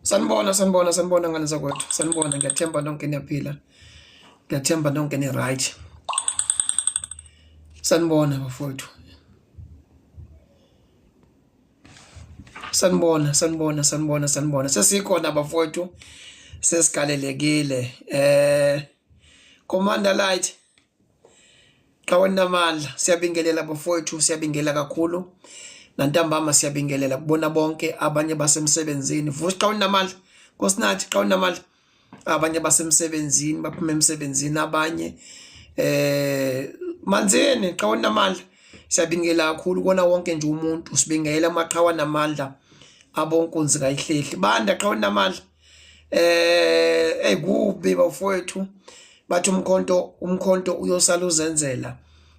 Sanibona ngane zakwethu. Sanibona, ngiyathemba nonke niyaphila. Ngiyathemba nonke ni right. Sanibona bafowethu. Sanibona. Sesikhona bafowethu. Sesigalelekile. Commander Light. Xa namandla siyabingelela bafowethu, siyabingelela kakhulu. Nantambama siyabingelela kubona bonke abanye basemsebenzini. Vusi xa namandla. Nkosinathi xa namandla. Abanye basemsebenzini, baphuma emsebenzini abanye. Manzini xa namandla. Siyabingelela kakhulu kona wonke nje umuntu. Sibingelela amaqhawe namandla abonkunzi kayihlehli. Banda xa namandla. Kubi bafowethu. Bathi umkhonto uyosala uzenzela.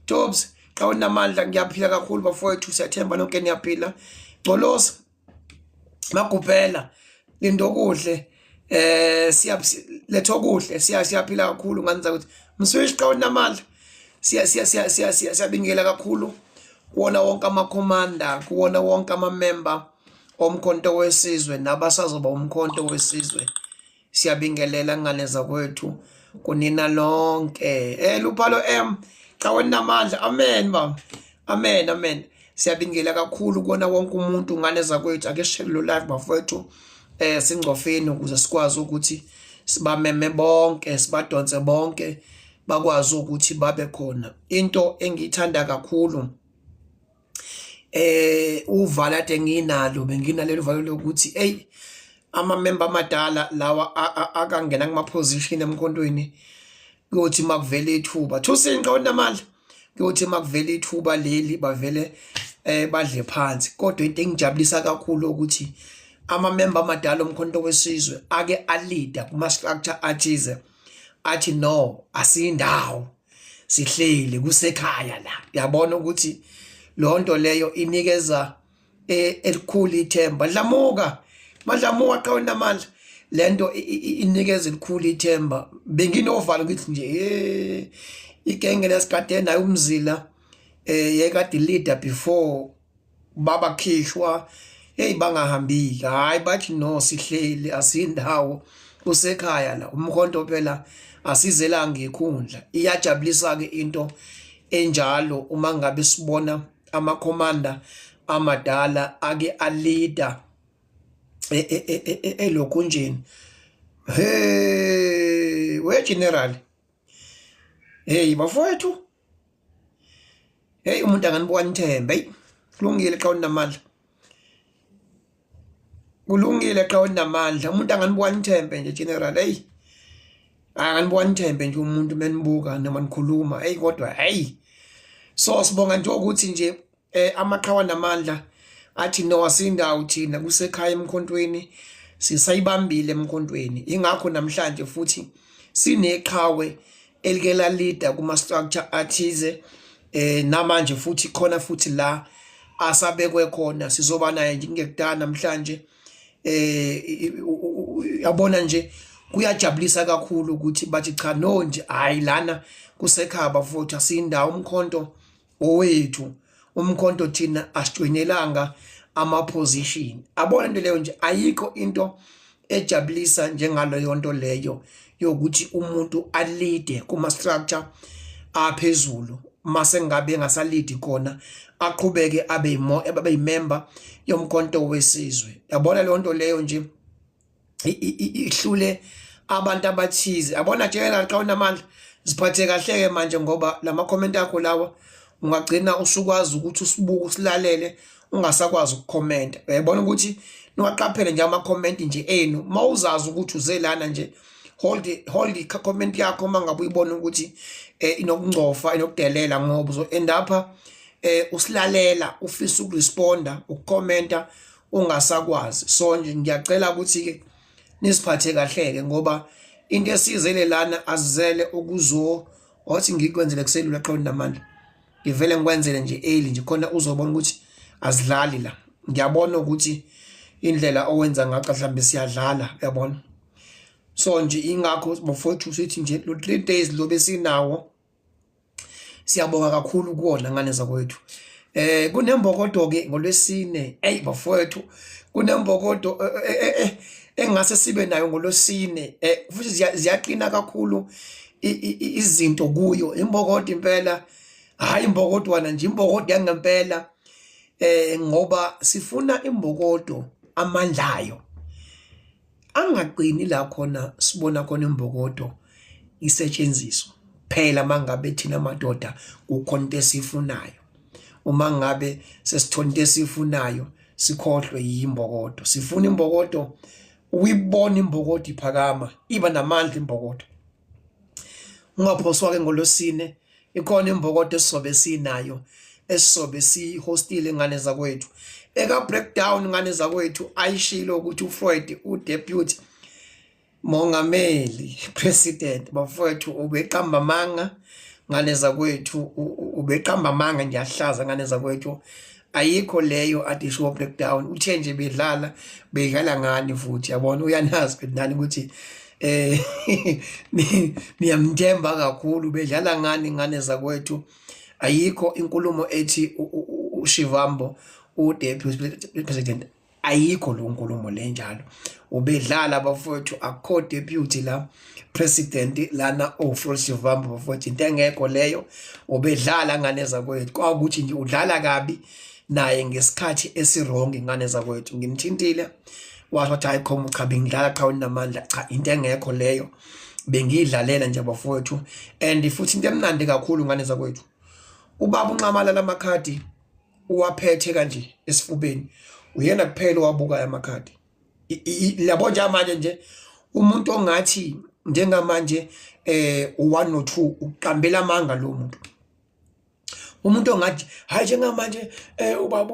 Jobs xa namandla ngiyaphila kakhulu bafowethu, siyathemba nonke niyaphila. Ngcolosa Magubhela lindo kuhle letho kuhle siyaphila kakhulu nganza ukuthi mswishi xa namandla siyabingela kakhulu kuwona wonke amakhomanda, kuwona wonke amamember omkhonto wesizwe nabasazoba umkhonto wesizwe. Siyabingelela ngane zakwethu kunina lonke. Luphalo M xa namandla. Amen baba. Amen. Siyabingela kakhulu kona wonke umuntu ngane zakwethu. Ake share live bafowethu singcofeni ukuze sikwazi ukuthi sibameme bonke, sibadonse bonke bakwazi ukuthi babe khona. Into engiyithanda kakhulu uvala ade nginalo benginalelo uvalo lokuthi amamember amadala lawa akangena kuma position emkhontweni kuyothi makuvele ithuba thusini xa namandla kuyothi makuvele ithuba leli bavele badle phansi. Kodwa into engijabulisa kakhulu ukuthi amamember amadala omkhonto wesizwe ake alida kuma structure athize athi no asindawo sihleli kusekhaya la. Yabona ukuthi lonto leyo inikeza elikhulu ithemba. Madlamuka xa namandla lento inikeza elikhulu ithemba. Benginovalo ngithi nje igenge lesikade nayo umzila yekade leader before babakhishwa bangahambi. Hayi bathi no sihleli asindawo kusekhaya la. Umkhonto phela asizelanga ikhundla. Iyajabulisa ke into enjalo uma ngabe sibona amakhomanda amadala ake alida elokunjeni. We general. Bafowethu. Umuntu anganibuka nithembe. Kulungile xa namandla. Kulungile xa namandla. Umuntu anganibuka nithembe nje general. Anganibuka nithembe nje umuntu menibuka noma nikhuluma. Kodwa so sibonga nje ukuthi nje amaqhawe namandla athi no asindawo thina kusekhaya emkhontweni sisayibambile emkhontweni. Ingakho namhlanje futhi sineqhawe elike la leader kuma structure athize namanje futhi khona futhi la asabekwe khona sizoba naye ngekudala namhlanje. Yabona nje kuyajabulisa kakhulu ukuthi bathi cha no nje hayi lana kusekhaba futhi asindawo umkhonto owethu. Umkhonto thina asijwenelanga ama position. Abona into leyo nje ayikho into ejabulisa njengalo yonto leyo yokuthi umuntu alide kuma structure aphezulu mase ngabe ngasalidi khona aqhubeke abe member yomkhonto wesizwe. Yabona le nto leyo nje ihlule abantu abathize. Yabona general xa namandla siphathe kahleke manje ngoba lama comment akho lawa ungagcina usukwazi ukuthi usibuke usilalele ungasakwazi ukucomment. Uyabona ukuthi niwaqaphele nje ama comment nje enu mawuzazi ukuthi uzelana nje hold comment yakho mangabe uyibona ukuthi inokungcofa inokudelela ngoba uzo end up usilalela ufisa ukuresponda ukucomenta ungasakwazi. So nje ngiyacela ukuthi ke nisiphathe kahleke ngoba into esizele lana azizele ukuzo wathi ngikwenzele kuselula xa namandla. Ngivele ngikwenzele nje early nje khona uzobona ukuthi azidlali la. Ngiyabona ukuthi indlela owenza ngaqa mhlambe siyadlala uyabona. So nje ingakho bafowethu sithi nje lo 3 days lo besinawo siyabonga kakhulu kuona ngane zakwethu. Kunembokodo ke ngolwesine bafowethu kunembokodo engase sibe nayo ngolosine futhi ziyaqina kakhulu izinto kuyo imbokodo impela hayi imbokodwana nje imbokodo yangempela ngoba sifuna imbokodo amandlayo angaqini la khona sibona khona imbokodo isetshenziswa phela mangabe thina madoda kukhona into esifunayo uma ngabe sesithona into esifunayo sikhohlwe yimbokodo sifuna imbokodo uyibona imbokodo iphakama iba namandla imbokodo ungaphoswa ke ngolosine ikhona imbokodo esizobe sinayo esizobe sihostile ingane zakwethu eka breakdown ingane zakwethu ayishilo ukuthi uFreud udeputy mongameli president bafowethu ubeqamba amanga ngane zakwethu ubeqamba amanga ngiyahlaza ngane zakwethu ayikho leyo adisho breakdown uthe nje bedlala ngani futhi yabona uyanazi bedlala ukuthi niyamthemba kakhulu bedlala ngani ngane zakwethu ayikho inkulumo ethi uShivambo udeputy president ayikho lo nkulumo le njalo ubedlala abafowethu akho deputy la president lana Freud Shivambo bafowethu into engekho leyo ubedlala ngane zakwethu kwakuthi nje udlala kabi naye ngesikhathi esirong ingane zakwethu ngimthintile wathi hayi khoma cha bengidlala cha unamandla cha into engekho leyo bengidlalela nje abafowethu and futhi into emnandi kakhulu ngane zakwethu ubaba unqamala lamakhadi uwaphethe kanje esifubeni uyena kuphela wabuka amakhadi labo nje manje nje umuntu ongathi njengamanje u1 no2 uqambela amanga lo muntu umuntu ongathi hayi njengamanje ubaba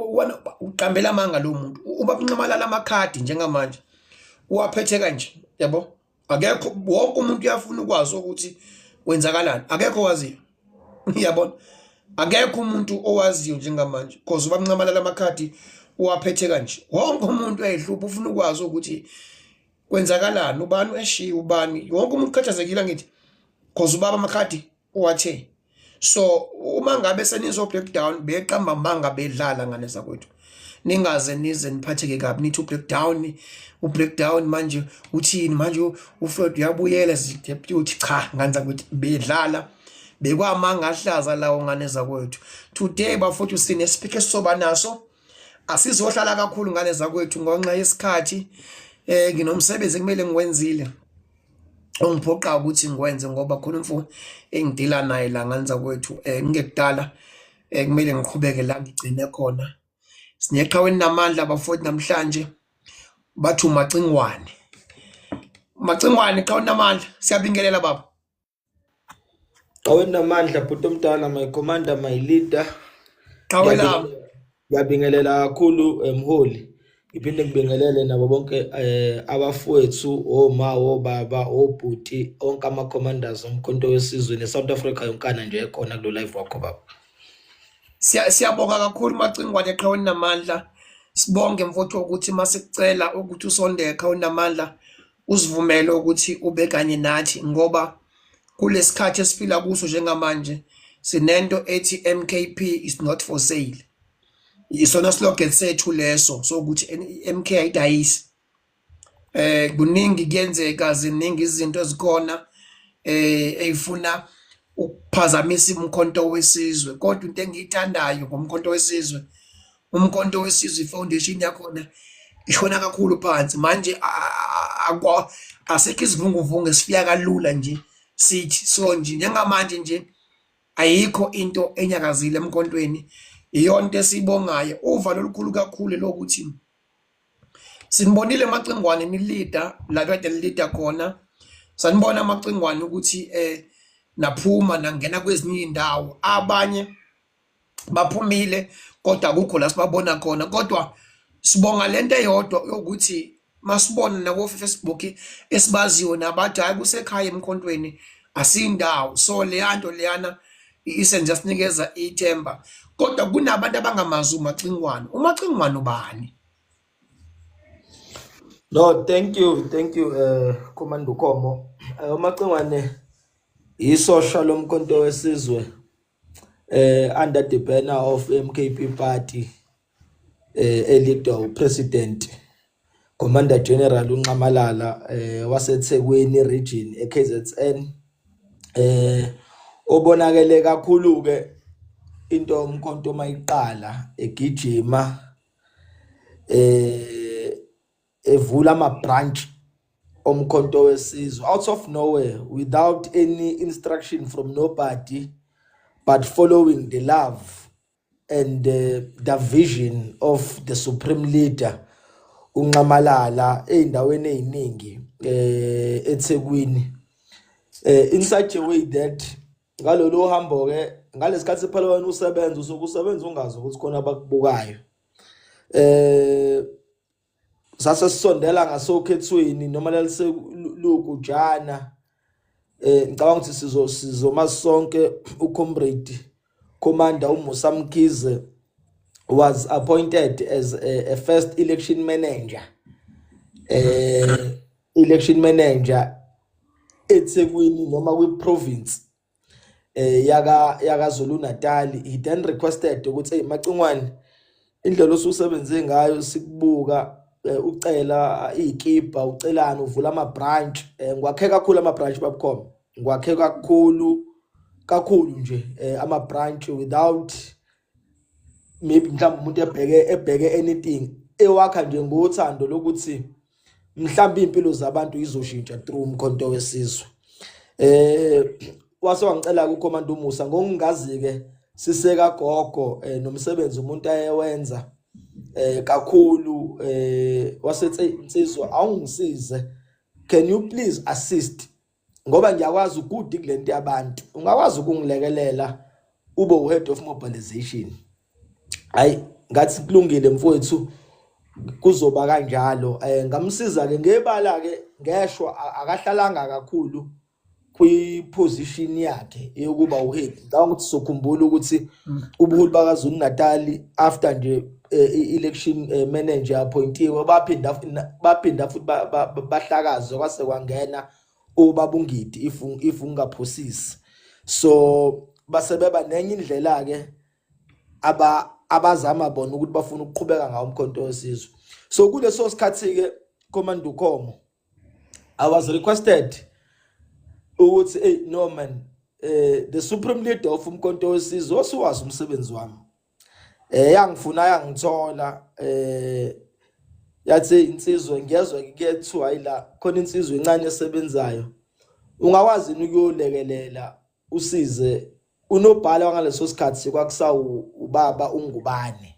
uqambela amanga lo muntu ubaba unqamala lamakhadi njengamanje uwaphethe kanje yabo akekho wonke umuntu uyafuna ukwazi ukuthi wenzakalani akekho waziyo yabona akekho umuntu owaziyo njengamanje because ubaba unqamala lamakhadi uwaphethe kanje wonke umuntu ehlupha ufuna ukwazi ukuthi kwenzakalani ubani eshiye ubani wonke umuntu khathazekile ngithi because ubaba amakhadi uwathe so uma ngabe senizo breakdown beqamba amanga bedlala ngane zakwethu ningaze nize niphatheke kabi nithi ubreakdown manje uthini manje uFreud uyabuyela zideputy cha nganza ukuthi bedlala bekwamanga ahlaza lawo ngane zakwethu today bafuthu sine speaker soba naso asizohlala kakhulu ngane zakwethu ngonxa yesikhathi nginomsebenzi kumele ngiwenzile ongiphoqa ukuthi ngikwenze ngoba khona umfo engidila naye la ngane zakwethu ngekudala kumele ngiqhubeke la ngigcine khona sineqhaweni namandla abafowethu namhlanje bathi umacingwane qhaweni namandla siyabingelela baba qhaweni namandla bhuti omdala my commander my leader qhawelami ngiyabingelela kakhulu mholi iphinde ngibingelele nabo bonke abafowethu oma obaba obhuti onke ama commanders omkhonto wesizwe neSouth Africa yonkana nje ekhona kulo live wakho baba siyabonga kakhulu macingwane eqhaweni namandla sibonge mfowethu ukuthi masicela ukuthi usondele eqhaweni namandla usivumele ukuthi ube kanye nathi ngoba kulesikhathi esiphila kuso njengamanje sinento ethi MKP is not for sale isona slogan sethu leso sokuthi MK ayidayisi kuningi kuyenzeka ziningi izinto ezikhona eyifuna ukuphazamisa umkhonto wesizwe kodwa into engiyithandayo ngomkhonto wesizwe umkhonto wesizwe foundation yakhona ishona kakhulu phansi manje asekho isivunguvungu esifika kalula nje sithi so nje njengamanje nje ayikho into enyakazile emkhontweni iyonto esibongayo uvalo olukhulu kakhulu lokuthi sinibonile amacingwane ni leader la kade leader khona sanibona amacingwane ukuthi naphuma nangena kwezinye indawo abanye baphumile kodwa akukho la sibabona khona kodwa sibonga lento eyodwa ukuthi masibona na ku Facebook esibaziyo nabathi hayi kusekhaya emkhontweni asindawo so leyanto leyana isenza sinikeza ithemba kodwa kunabantu abangamazi umacingwane ubani No, thank you, Commander Komo. Umacingwane isosha lomkhonto wesizwe under the banner of MKP party elidwa uPresident Commander General uNxamalala waseThekwini region eKZN obonakele kakhulu ke into umkhonto mayiqala egijima evula ama branch omkhonto wesizwe out of nowhere without any instruction from nobody but following the love and the vision of the supreme leader uNxamalala eindaweni eziningi eThekwini in such a way that ngalolu hambo ke ngalesikhathi phela wena usebenza usukusebenza ungazi ukuthi khona abakubukayo sase sisondela ngasokhethweni noma lalise lukujana ngicabanga ukuthi sizoma sonke uComrade Commander uMusa Mkhize was appointed as a first election manager eThekwini noma kwi-province yaka Zulu Natal. He then requested ukuthi Macingwane indlela osusebenze ngayo sikubuka ucela izikipa ucelana uvula ama branch ngwakhe kakhulu ama branch babkhoma ngwakhe kakhulu nje ama branch without maybe mhlawumbe umuntu ebheke anything ewakha nje ngothando lokuthi mhlawumbe impilo zabantu izoshintsha through umkhonto wesizwe. Wase wangicela kuCommander uMusa ngokungazi ke siseka gogo nomsebenzi umuntu ayewenza kakhulu wasethi insizwa awungisize, can you please assist ngoba ngiyakwazi ukuthi kulento yabantu ungakwazi ukungilekelela ube uhead of mobilization. Hayi ngathi kulungile mfowethu kuzoba kanjalo. Ngamsiza ke ngebala ke ngeshwa akahlalanga kakhulu kwi-position yakhe yokuba uhead. Ngicabanga ukuthi sokhumbula ukuthi ubuholi bakaZulu Natal after nje election manager appointiwe baphinda futhi bahlakaze kwase kwangena obabungidi if ungaphosisi. So basebeba nenye indlela ke abazama bona ukuthi bafuna ukuqhubeka ngawo umkhonto wesizwe. So kuleso sikhathi ke Commander Ukhomo I was requested ukuthi hey no man the supreme leader of umkhonto wesizwe osuwazi umsebenzi wami yangifuna yangithola yathi insizwe ngiyezwa kuyethiwa ayila khona insizwe encane esebenzayo ungakwazi ukuyolekelela usize unobhala wangaleso sikhathi kwakusawu ubaba uNgubane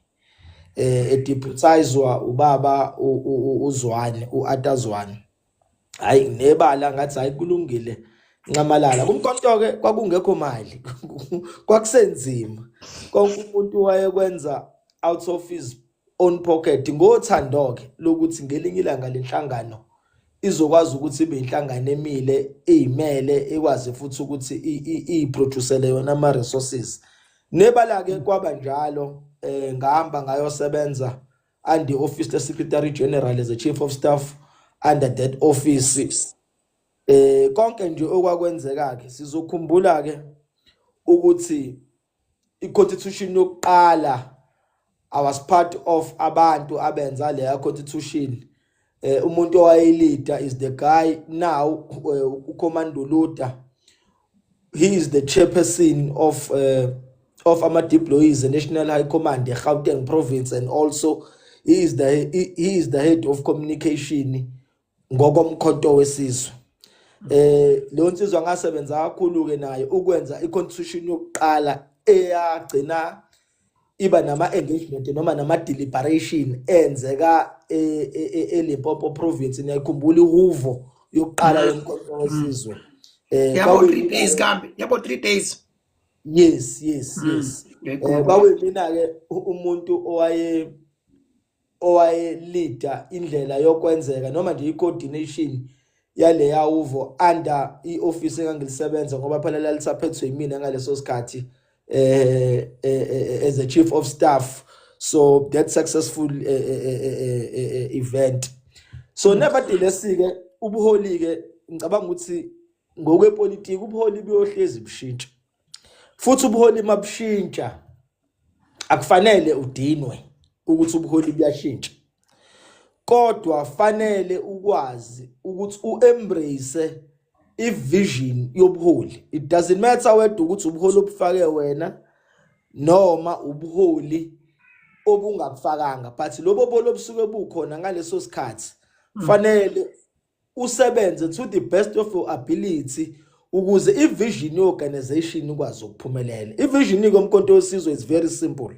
edeputizwa ubaba uZwane uAtazwane. Hayi nebala ngathi hayi kulungile Nxamalala kumkhonto ke kwakungekho mali kwakusenzima konke umuntu wayekwenza out of his own pocket ngothando ke lokuthi ngelinye ilanga lenhlangano izokwazi ukuthi ibe inhlangano emile ezimele ekwazi futhi ukuthi iproducele yona ama resources. Nebala ke kwaba njalo ngahamba ngayosebenza and the office secretary general as a chief of staff under that office. Konke nje okwakwenzeka ke sizokhumbula ke ukuthi iconstitution yokuqala I was part of abantu abenza leya constitution. Umuntu owayelida is the guy now uCommander Luther. He is the chairperson of ama deployees the National High Command eGauteng province, and also he is the head of communication ngokomkhonto wesizwe. Lo nsizwa ngasebenza kakhulu ke naye ukwenza iconstitution yokuqala eyagcina iba nama engagement noma nama deliberation enzeka eLimpopo province niyakhumbula ihuvo yokuqala yomkhonto wesizwe. Yabo 3 days kambe yabo 3 days. Yes. Bawe mina ke umuntu owaye leader indlela yokwenzeka noma nje icoordination yale yawuvo under ioffice engangilisebenza ngoba phela lalisaphethwe yimina ngaleso sikhathi as a chief of staff. So that successful event. So nevertheless ke ubuholi ke ngicabanga ukuthi ngokwepolitiki ubuholi buyohlezi bushintsha futhi ubuholi mabushintsha akufanele udinwe ukuthi ubuholi buyashintsha, kodwa fanele ukwazi ukuthi uembrace ivision yobuholi. It doesn't matter whether ukuthi ubuholi obufake wena noma ubuholi obungakufakanga, but lobo buholi obusuke bukhona ngaleso sikhathi fanele usebenze to the best of your ability ukuze ivision yeorganization ikwazi ukuphumelela. Ivision komkhonto wesizwe is very simple.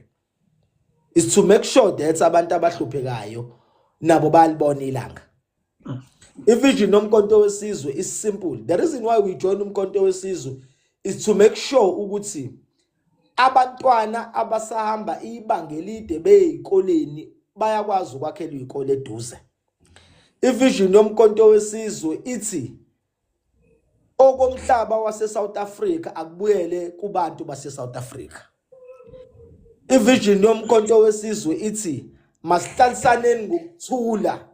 Is to make sure that abantu abahluphekayo nabo balibona ilanga. Ivision nomkhonto wesizwe is simple. The reason why we join umkhonto wesizwe is to make sure ukuthi abantwana abasahamba ibanga elide beyikoleni bayakwazi ukwakhela izikole eduze. Ivision yomkhonto wesizwe ithi okomhlaba wase South Africa akubuyele kubantu base South Africa. Ivision yomkhonto wesizwe ithi masihlalisaneni ngokuthula,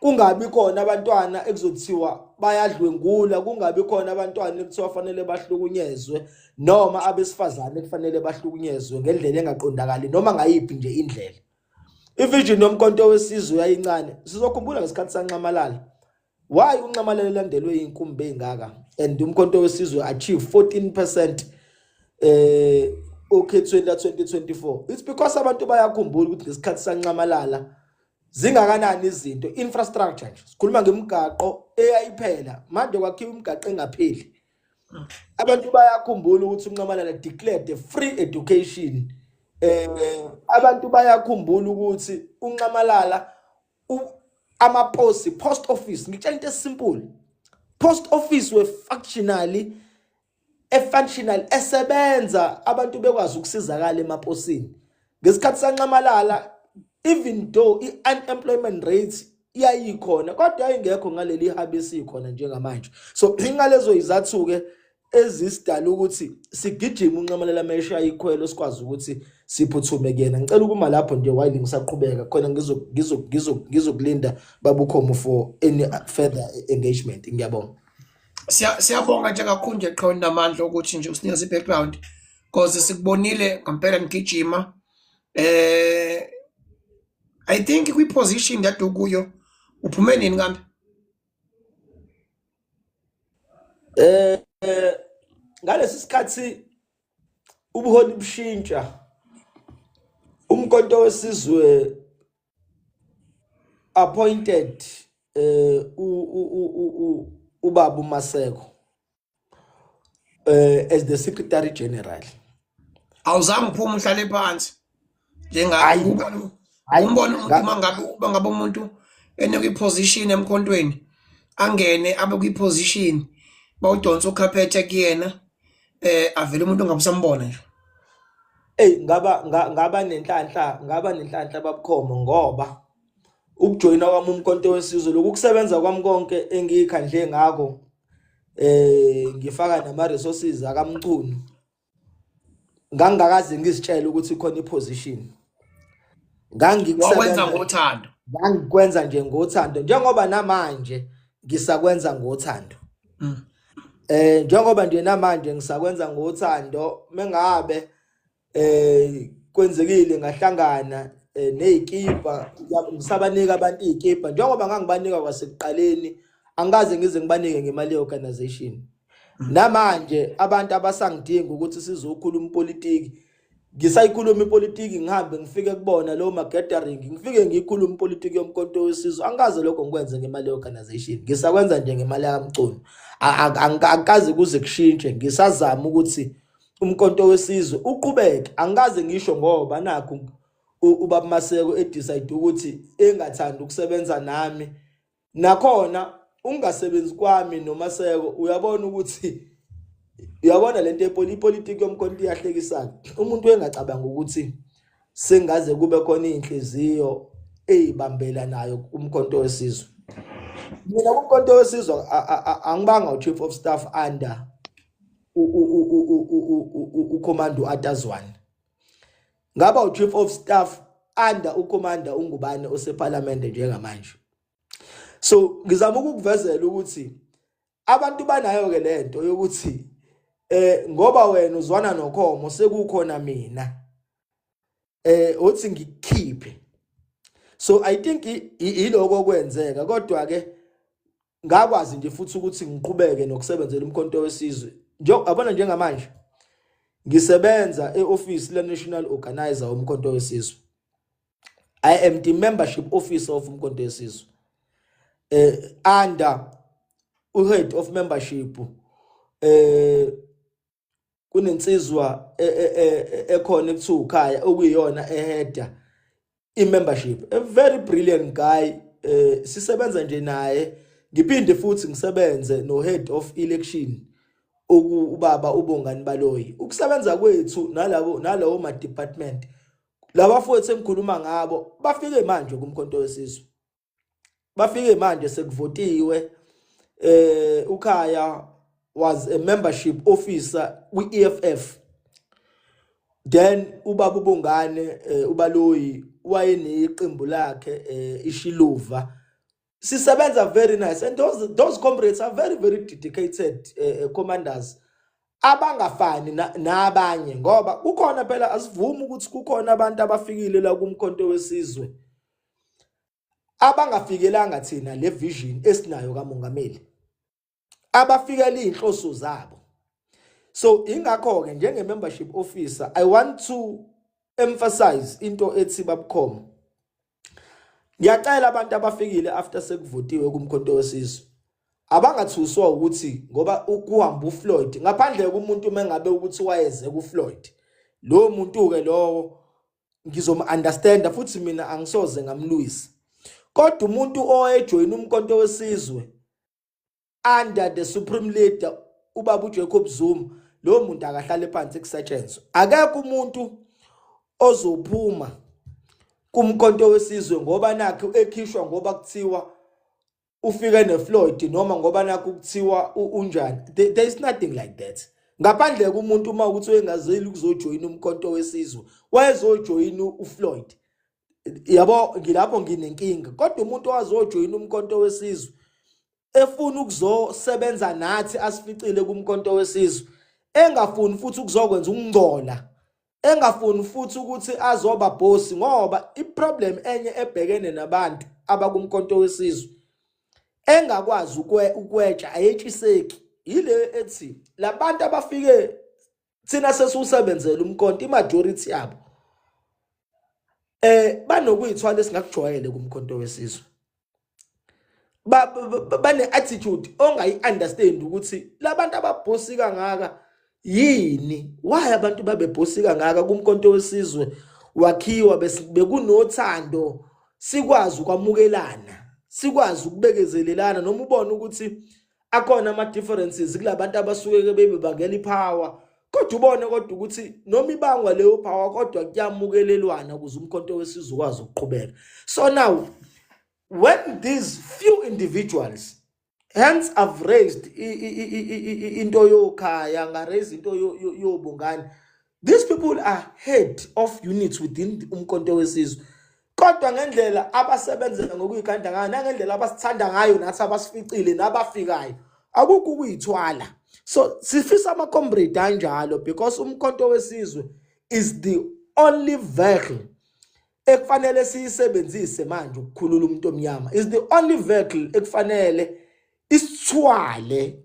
kungabi khona abantwana ekuzothiwa bayadlwengula, kungabi khona abantwana ekuthiwa fanele bahlukunyezwe noma abesifazane kufanele bahlukunyezwe ngendlela engaqondakali noma ngayiphi nje indlela. Ivision yomkhonto wesizwe yayincane. Sizokhumbula ngesikhathi saNcamalala. Why uNcamalala landelwe inkumbi engaka and umkhonto wesizwe achieve 14% okhethweni la 2024? It's because abantu bayakhumbula ukuthi ngesikhathi saNcamalala zingakanani izinto, infrastructure nje. Sikhuluma ngemigaqo eyayiphela, manje kwakhiwa imigaqo engapheli. Abantu bayakhumbula ukuthi uNcamalala declared a free education. Abantu bayakhumbula ukuthi uNcamalala post office, ngitshela into esimple, post office we functionally functional esebenza abantu bekwazi ukusizakala emaposini. Ngesikhathi saNcamalala even though i-unemployment rate iyayikhona kodwa ayingekho ngaleli habisi ikhona njengamanje. So ingalezo izathu-ke ezisidala ukuthi sigijima uNcamalala mesha ikhwelo sikwazi ukuthi siphuthume kuyena. Ngicela ukuma lapho nje while ngisaqhubeka khona ngizokulinda babukhomo for any further engagement. Ngiyabonga. Siyabonga nje kakhulu nje Qhawini Namandla ukuthi nje usinikeze i-background because sikubonile ngempela ngigijima. I think kwi-position that ukuyo uphume nini kambe? Ngalesi sikhathi ubuholi bushintsha, umkhonto wesizwe appointed ubaba uMaseko as the Secretary General. Awuzange uphuma uhlale phansi njengakuba umbona umuntu mangabe umuntu enekwi-position emkhontweni angene abe kwi-position bawudonsa ukhaphethe kuyena avele umuntu ongabusamubona nje. Ngaba nenhlanhla babukhomo ngoba ukujoyina kwami umkhonto wesizwe lokusebenza kwami konke engikhandle ngako ngifaka nama-resources akamchunu ngangakaze ngizitshela ukuthi khona i-position. Wakwenza ngothando. Ngangikwenza nje ngothando njengoba namanje ngisakwenza ngothando. Njengoba nje namanje ngisakwenza ngothando mengabe kwenzekile ngahlangana nezikipa ngisabanika abantu izikipa njengoba ngangibanika kwasekuqaleni angikaze ngize ngibanike ngemali yeorganization. Namanje abantu abasangidinga ukuthi sizokhuluma ipolitiki ngisayikhuluma ipolitiki ngihambe ngifike kubona lo ma-gathering ngifike ngikhuluma ipolitiki yomkhonto wesizwe angikaze lokho ngikwenze ngemali yeorganization. Ngisakwenza nje ngemali yakamculo. Angikaze kuze kushintshe, ngisazama ukuthi umkhonto wesizwe uqhubeke. Angikaze ngisho ngoba nakho ubaba Maseko edecide ukuthi engathanda ukusebenza nami nakhona ungasebenzi kwami noMaseko. Uyabona ukuthi uyabona lento ipolitiki yomkhonto iyahlekisana. Umuntu engacabanga ukuthi sengaze kube khona inhliziyo ezibambela nayo umkhonto wesizwe. Mina umkhonto wesizwe angibanga uchief of staff under uCommando Atazwane. Ngaba uchief of staff under uCommander uNgubane oseParliament njengamanje. So ngizama ukukuvezela ukuthi abantu banayo ke lento yokuthi ngoba wena uzwana noKhomo sekukhona mina uthi ngikhiphe. So I think iloko kwenzeka, kodwa ke ngakwazi nje futhi ukuthi ngiqhubeke nokusebenzela umkhonto wesizwe. Abona njengamanje ngisebenza e-office le-National Organizer womkhonto wesizwe. I am the membership officer of umkhonto wesizwe. Under head of membership kunensizwa ekhona ekuthiwa uKhaya okuyiyona eheda i-membership, a very brilliant guy. Sisebenza nje naye, ngiphinde futhi ngisebenze no head of election ubaba uBongani Baloyi. Ukusebenza kwethu nalawo ma department laba futhi engikhuluma ngabo bafike manje kumkhonto wesizwe, bafike manje sekuvotiwe. uKhaya was a membership officer kwi-EFF. Then ubaba uBongane uBaloyi wayeneqembu lakhe iShiluva. Sisebenza very nice, and those comrades are very dedicated commanders abangafani nabanye, ngoba kukhona phela asivumi ukuthi kukhona abantu abafikile la kumkhonto wesizwe abangafikelanga thina le vision esinayo kaMongameli, abafikela inhloso zabo. So ingakho ke njenge membership officer I want to emphasize into ethi babukhomo, ngiyacela abantu abafikile after sekuvotiwe kumkhonto wesizwe abangathuswa ukuthi ngoba kuhamba uFloyd, ngaphandle kumuntu mengabe ukuthi wayeze kuFloyd, lo muntu ke lowo ngizom-understanda futhi mina angisoze ngamlwisa. Kodwa umuntu owayejoyina umkhonto wesizwe under the supreme leader ubaba uJacob Zuma, lo muntu akahlale phansi kusetshenzwe. Akekho umuntu ozophuma kumkhonto wesizwe ngoba nakho ekhishwa ngoba kuthiwa ufike neFloyd noma ngoba nakho kuthiwa unjani. There is nothing like that. Ngaphandle kumuntu uma ukuthi wengazeli ukuzojoyina umkhonto wesizwe, wayezojoyina uFloyd. Yabo ngilapho nginenkinga. Kodwa umuntu owazojoyina umkhonto wesizwe efuna ukuzosebenza nathi asificile kumkhonto wesizwe, engafuni futhi ukuzokwenza ukungcola, engafuni futhi ukuthi azoba boss, ngoba iproblem enye ebhekene nabantu abakumkhonto wesizwe engakwazi ukwetsha ayetshiseki ile ethi labantu abafike thina sesusebenzela umkhonto, imajority yabo banokuyithwala esingakujwayele kumkhonto wesizwe. Bane attitude ongayi-understand ukuthi labantu ababhosi kangaka yini, why abantu babebhosi kangaka kumkhonto wesizwe wakhiwa bekunothando, sikwazi ukwamukelana, sikwazi ukubekezelelana, noma ubone ukuthi akhona ama differences kulabantu abasuke bebebangela ipower, kodwa ubone kodwa ukuthi noma ibangwa leyo power kodwa kuyamukelelwana ukuze umkhonto wesizwe ukwazi ukuqhubeka. So now when these few individuals, hence I've raised into yoKhaya, ngaraise into yoBongani, these people are head of units within umkhonto wesizwe, kodwa ngendlela abasebenzela ngokuyikanda ngayo nangendlela abasithanda ngayo nathi abasificile nabafikayo akukho ukuyithwala. So sifisa ama comrade anjalo because umkhonto wesizwe is the only vehicle ekufanele siyisebenzise manje ukukhulula umuntu omnyama, is the only vehicle ekufanele isithwale,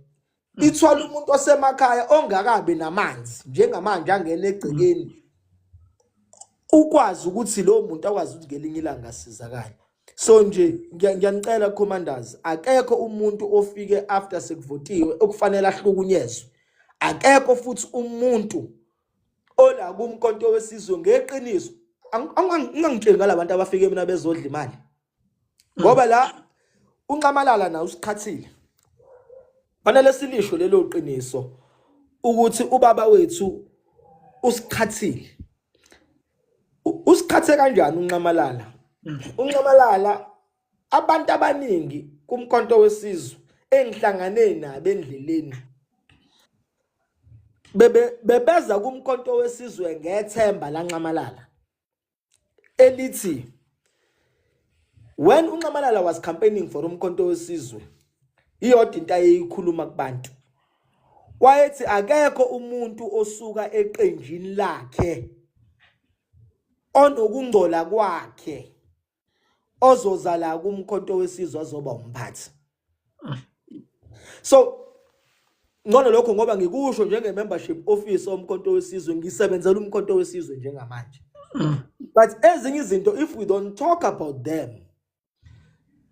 ithwala umuntu osemakhaya ongakabi namanzi njengamanje angena egcekeni, ukwazi ukuthi lo muntu akwazi ukuthi ngelinye ilanga asizakale. So nje ngiyanicela commanders, akekho umuntu ofike after sekuvotiwe okufanele ahlukunyezwe, akekho futhi umuntu ola kumkhonto wesizwe ngeqiniso. Angangitsheli ngalabantu abafike mina bezodla imali, ngoba la uNcamalala na usikhathile. Fanele silisho lelo qiniso ukuthi ubaba wethu usikhathile. Usikhathe kanjani uNcamalala? uNcamalala abantu abaningi kumkhonto wesizwe engihlangane nabo endleleni bebeza kumkhonto wesizwe ngethemba laNcamalala elithi when uNcamalala was campaigning for umkhonto wesizwe iyodwa into ayeyikhuluma kubantu wayethi akekho umuntu osuka eqenjini lakhe onokungcola kwakhe ozozala kumkhonto wesizwe azoba umphathi. So ngcono lokho ngoba ngikusho njenge membership office omkhonto wesizwe ngisebenzela umkhonto wesizwe njengamanje. But ezinye izinto if we don't talk about them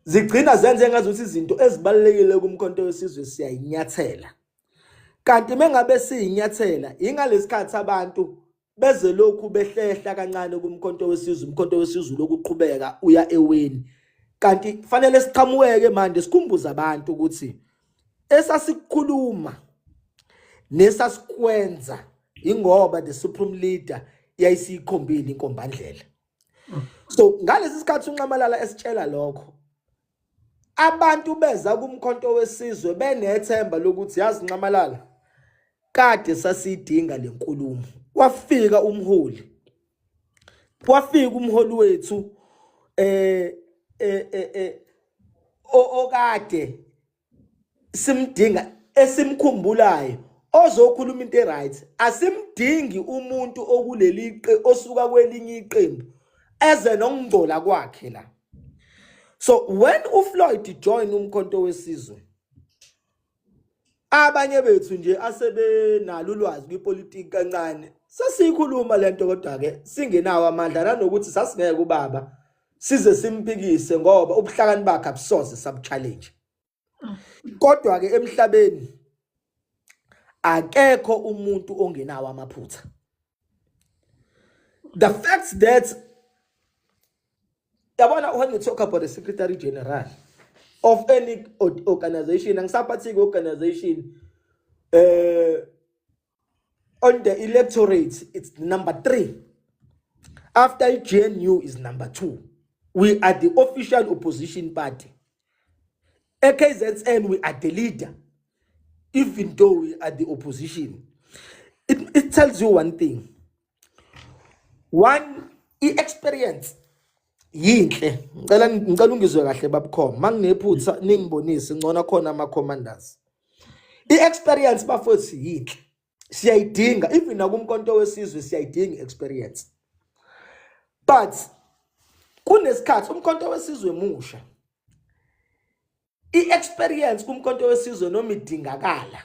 zigcina zenze ngazuthi izinto ezibalekile kumkhonto wesizwe siyayinyathela. Kanti mengabe siyinyathela ingalesikhathi abantu beze lokhu behlehla kancane kumkhonto wesizwe, umkhonto wesizwe lokuqhubeka uya eweni. Kanti kufanele siqhamuke manje sikhumbuza abantu ukuthi esasikhuluma nesasikwenza ingoba the supreme leader yayisikhombile inkombandlela. So ngalesi sikhathi uNcamalala esitshela lokho abantu beza kumkhonto wesizwe benethemba lokuthi yazi Ncamalala kade sasidinga lenkulumo. Wafika umholi wethu okade simdinga esimkhumbulayo ozokhuluma into right. Asimdingi umuntu okuleli iqe osuka kwelinye iqembu eze nokungcola kwakhe la. So when uFloyd join umkhonto wesizwe abanye bethu nje asebenalo ulwazi kwipolitiki kancane sasikhuluma lento kodwa ke singenawo amandla nanokuthi sasingeke ubaba size simphikise ngoba ubuhlakani bakhe abusoze sabuchallenge. Kodwa ke emhlabeni akekho umuntu ongenawo amaphutha. The fact that when we talk about the Secretary General of any organization, and some particular organization on the electorate, it's number 3. After GNU is number 2. We are the official opposition party. KZN, we are the leader, even though we are the opposition. It tells you one thing. One, experience. Yinhle ngicela ungizwe kahle babukhoma manginephutha ningibonise ngcona khona ama commanders. I-experience bafowethu yinhle siyayidinga even nakumkhonto wesizwe siyayidinga experience. But kunesikhathi umkhonto wesizwe musha i-experience kumkhonto wesizwe noma idingakala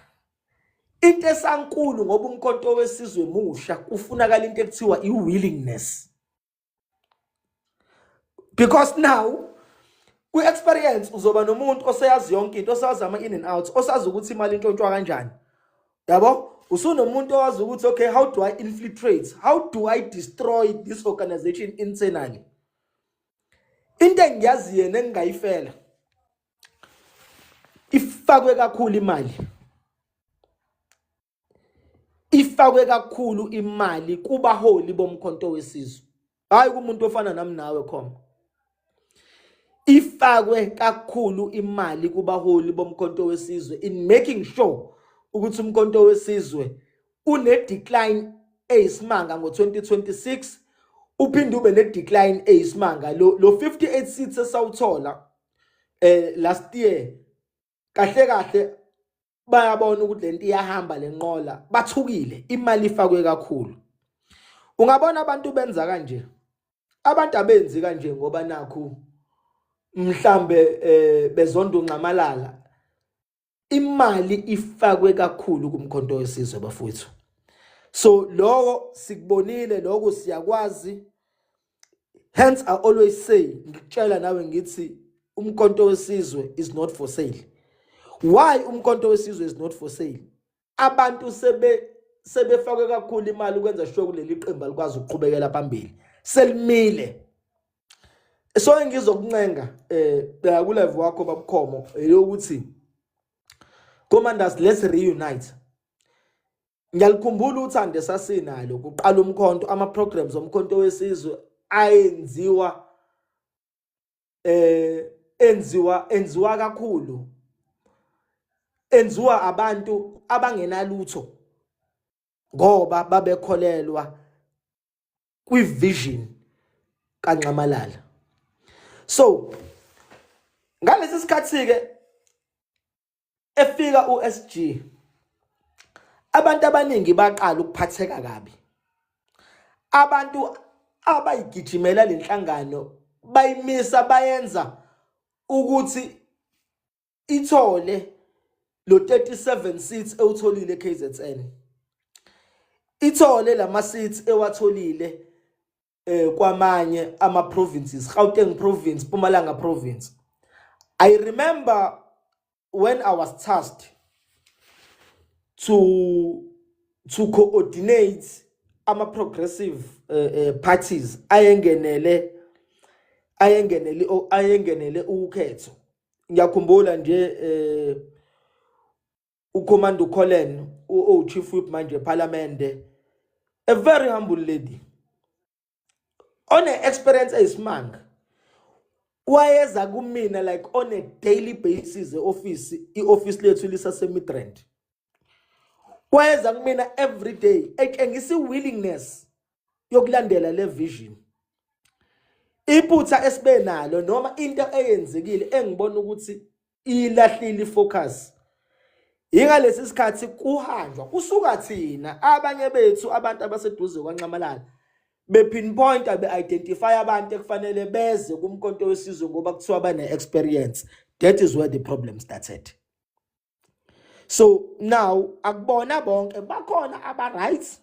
into esankulu ngoba umkhonto wesizwe musha kufunakala into ekuthiwa i-willingness. Because now we experience uzoba nomuntu oseyazi yonke into osazi ama in and out osazi ukuthi imali intshontshwa kanjani. Yabo usunomuntu owazi ukuthi okay how do I infiltrate, how do I destroy this organization internally. Into engiyazi yena engayifela ifakwe kakhulu imali. Ifakwe kakhulu imali kubaholi bomkhonto wesizwe. Hayi kumuntu ofana nami nawe khoma. Ifakwe kakhulu imali kubaholi bomkhonto wesizwe in making sure ukuthi umkhonto wesizwe une decline eyisimanga ngo2026 uphinde ube ne decline eyisimanga lo 58 seats esawuthola last year kahle bayabona ukuthi lento iyahamba lenqola bathukile imali ifakwe kakhulu. Ungabona abantu benza kanje, abantu abenzi kanje ngoba nakho mhlambe bezondo Ncamalala imali ifakwe kakhulu kumkhonto wesizwe bafowethu. So lokho sikubonile, lokho siyakwazi. Hence I always say ngikutshela nawe ngithi umkhonto wesizwe is not for sale. Why umkhonto wesizwe is not for sale? Abantu sebefakwe kakhulu imali ukwenza sure kuleli qembu alikwazi ukuqhubekela phambili. Selimile. So engizokuncenga ku live wakho babukhomo eyokuthi commanders let's reunite. Ngiyalikhumbula uthande sasinalo kuqala umkhonto ama programs omkhonto wesizwe ayenziwa enziwa kakhulu. Enziwa abantu abangenalutho ngoba babekholelwa kwi vision kaNcamalala. So ngalesi sikhathi ke efika uSG abantu abaningi baqala ukuphatheka kabi. Abantu abayigijimela lenhlangano bayimisa bayenza ukuthi ithole lo 37 seats ewutholile KZN. Ithole lama seats ewatholile kwamanye ama provinces, Gauteng province, Mpumalanga province. I remember when I was tasked to coordinate ama progressive parties ayengenele ukhetho. Ngiyakhumbula nje uCommando Collen chief whip manje parliament, a very humble lady on an experience eyisimanga. Wayeza kumina like on a daily basis i-office lethu lisase Midrand. Wayeza kumina every day ngisi willingness yokulandela le vision. Iphutha esibe nalo noma into eyenzekile engibona ukuthi ilahlile focus. Ingalesi sikhathi kuhanjwa kusuka thina abanye bethu abantu abaseduze kwaNcamalala be-pinpoint be-identify abantu ekufanele beze kumkhonto wesizwe ngoba kuthiwa bane-experience. That is where the problem started. So now akubona bonke bakhona aba-right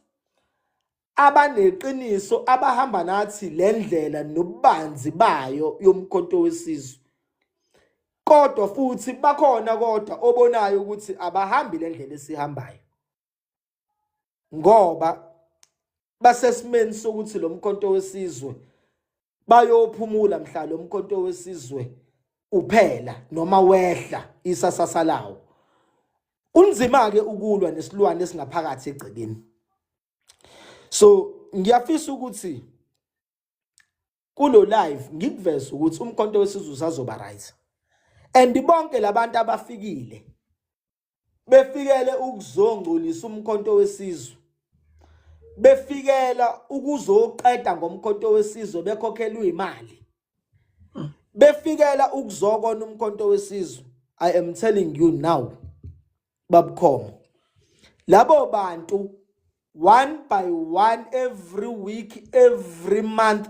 abaneqiniso abahamba nathi lendlela nobubanzi bayo yomkhonto wesizwe. Kodwa futhi bakhona kodwa obonayo ukuthi abahambi lendlela esihambayo. Ngoba basesimeni sokuthi lo mkhonto wesizwe bayophumula mhla lo mkhonto wesizwe uphela noma wehla isasasa lawo. Unzima ke ukulwa nesilwane esingaphakathi egcekeni. So ngiyafisa ukuthi kulo live ngikuveze ukuthi umkhonto wesizwe usazoba right. And bonke labantu abafikile befikele ukuzongcolisa umkhonto wesizwe. Befikela ukuzoqeda ngomkhonto wesizwe bekhokhelwa imali. Befikela ukuzokona umkhonto wesizwe. I am telling you now, Babukhomo, labo bantu one by one, every week, every month,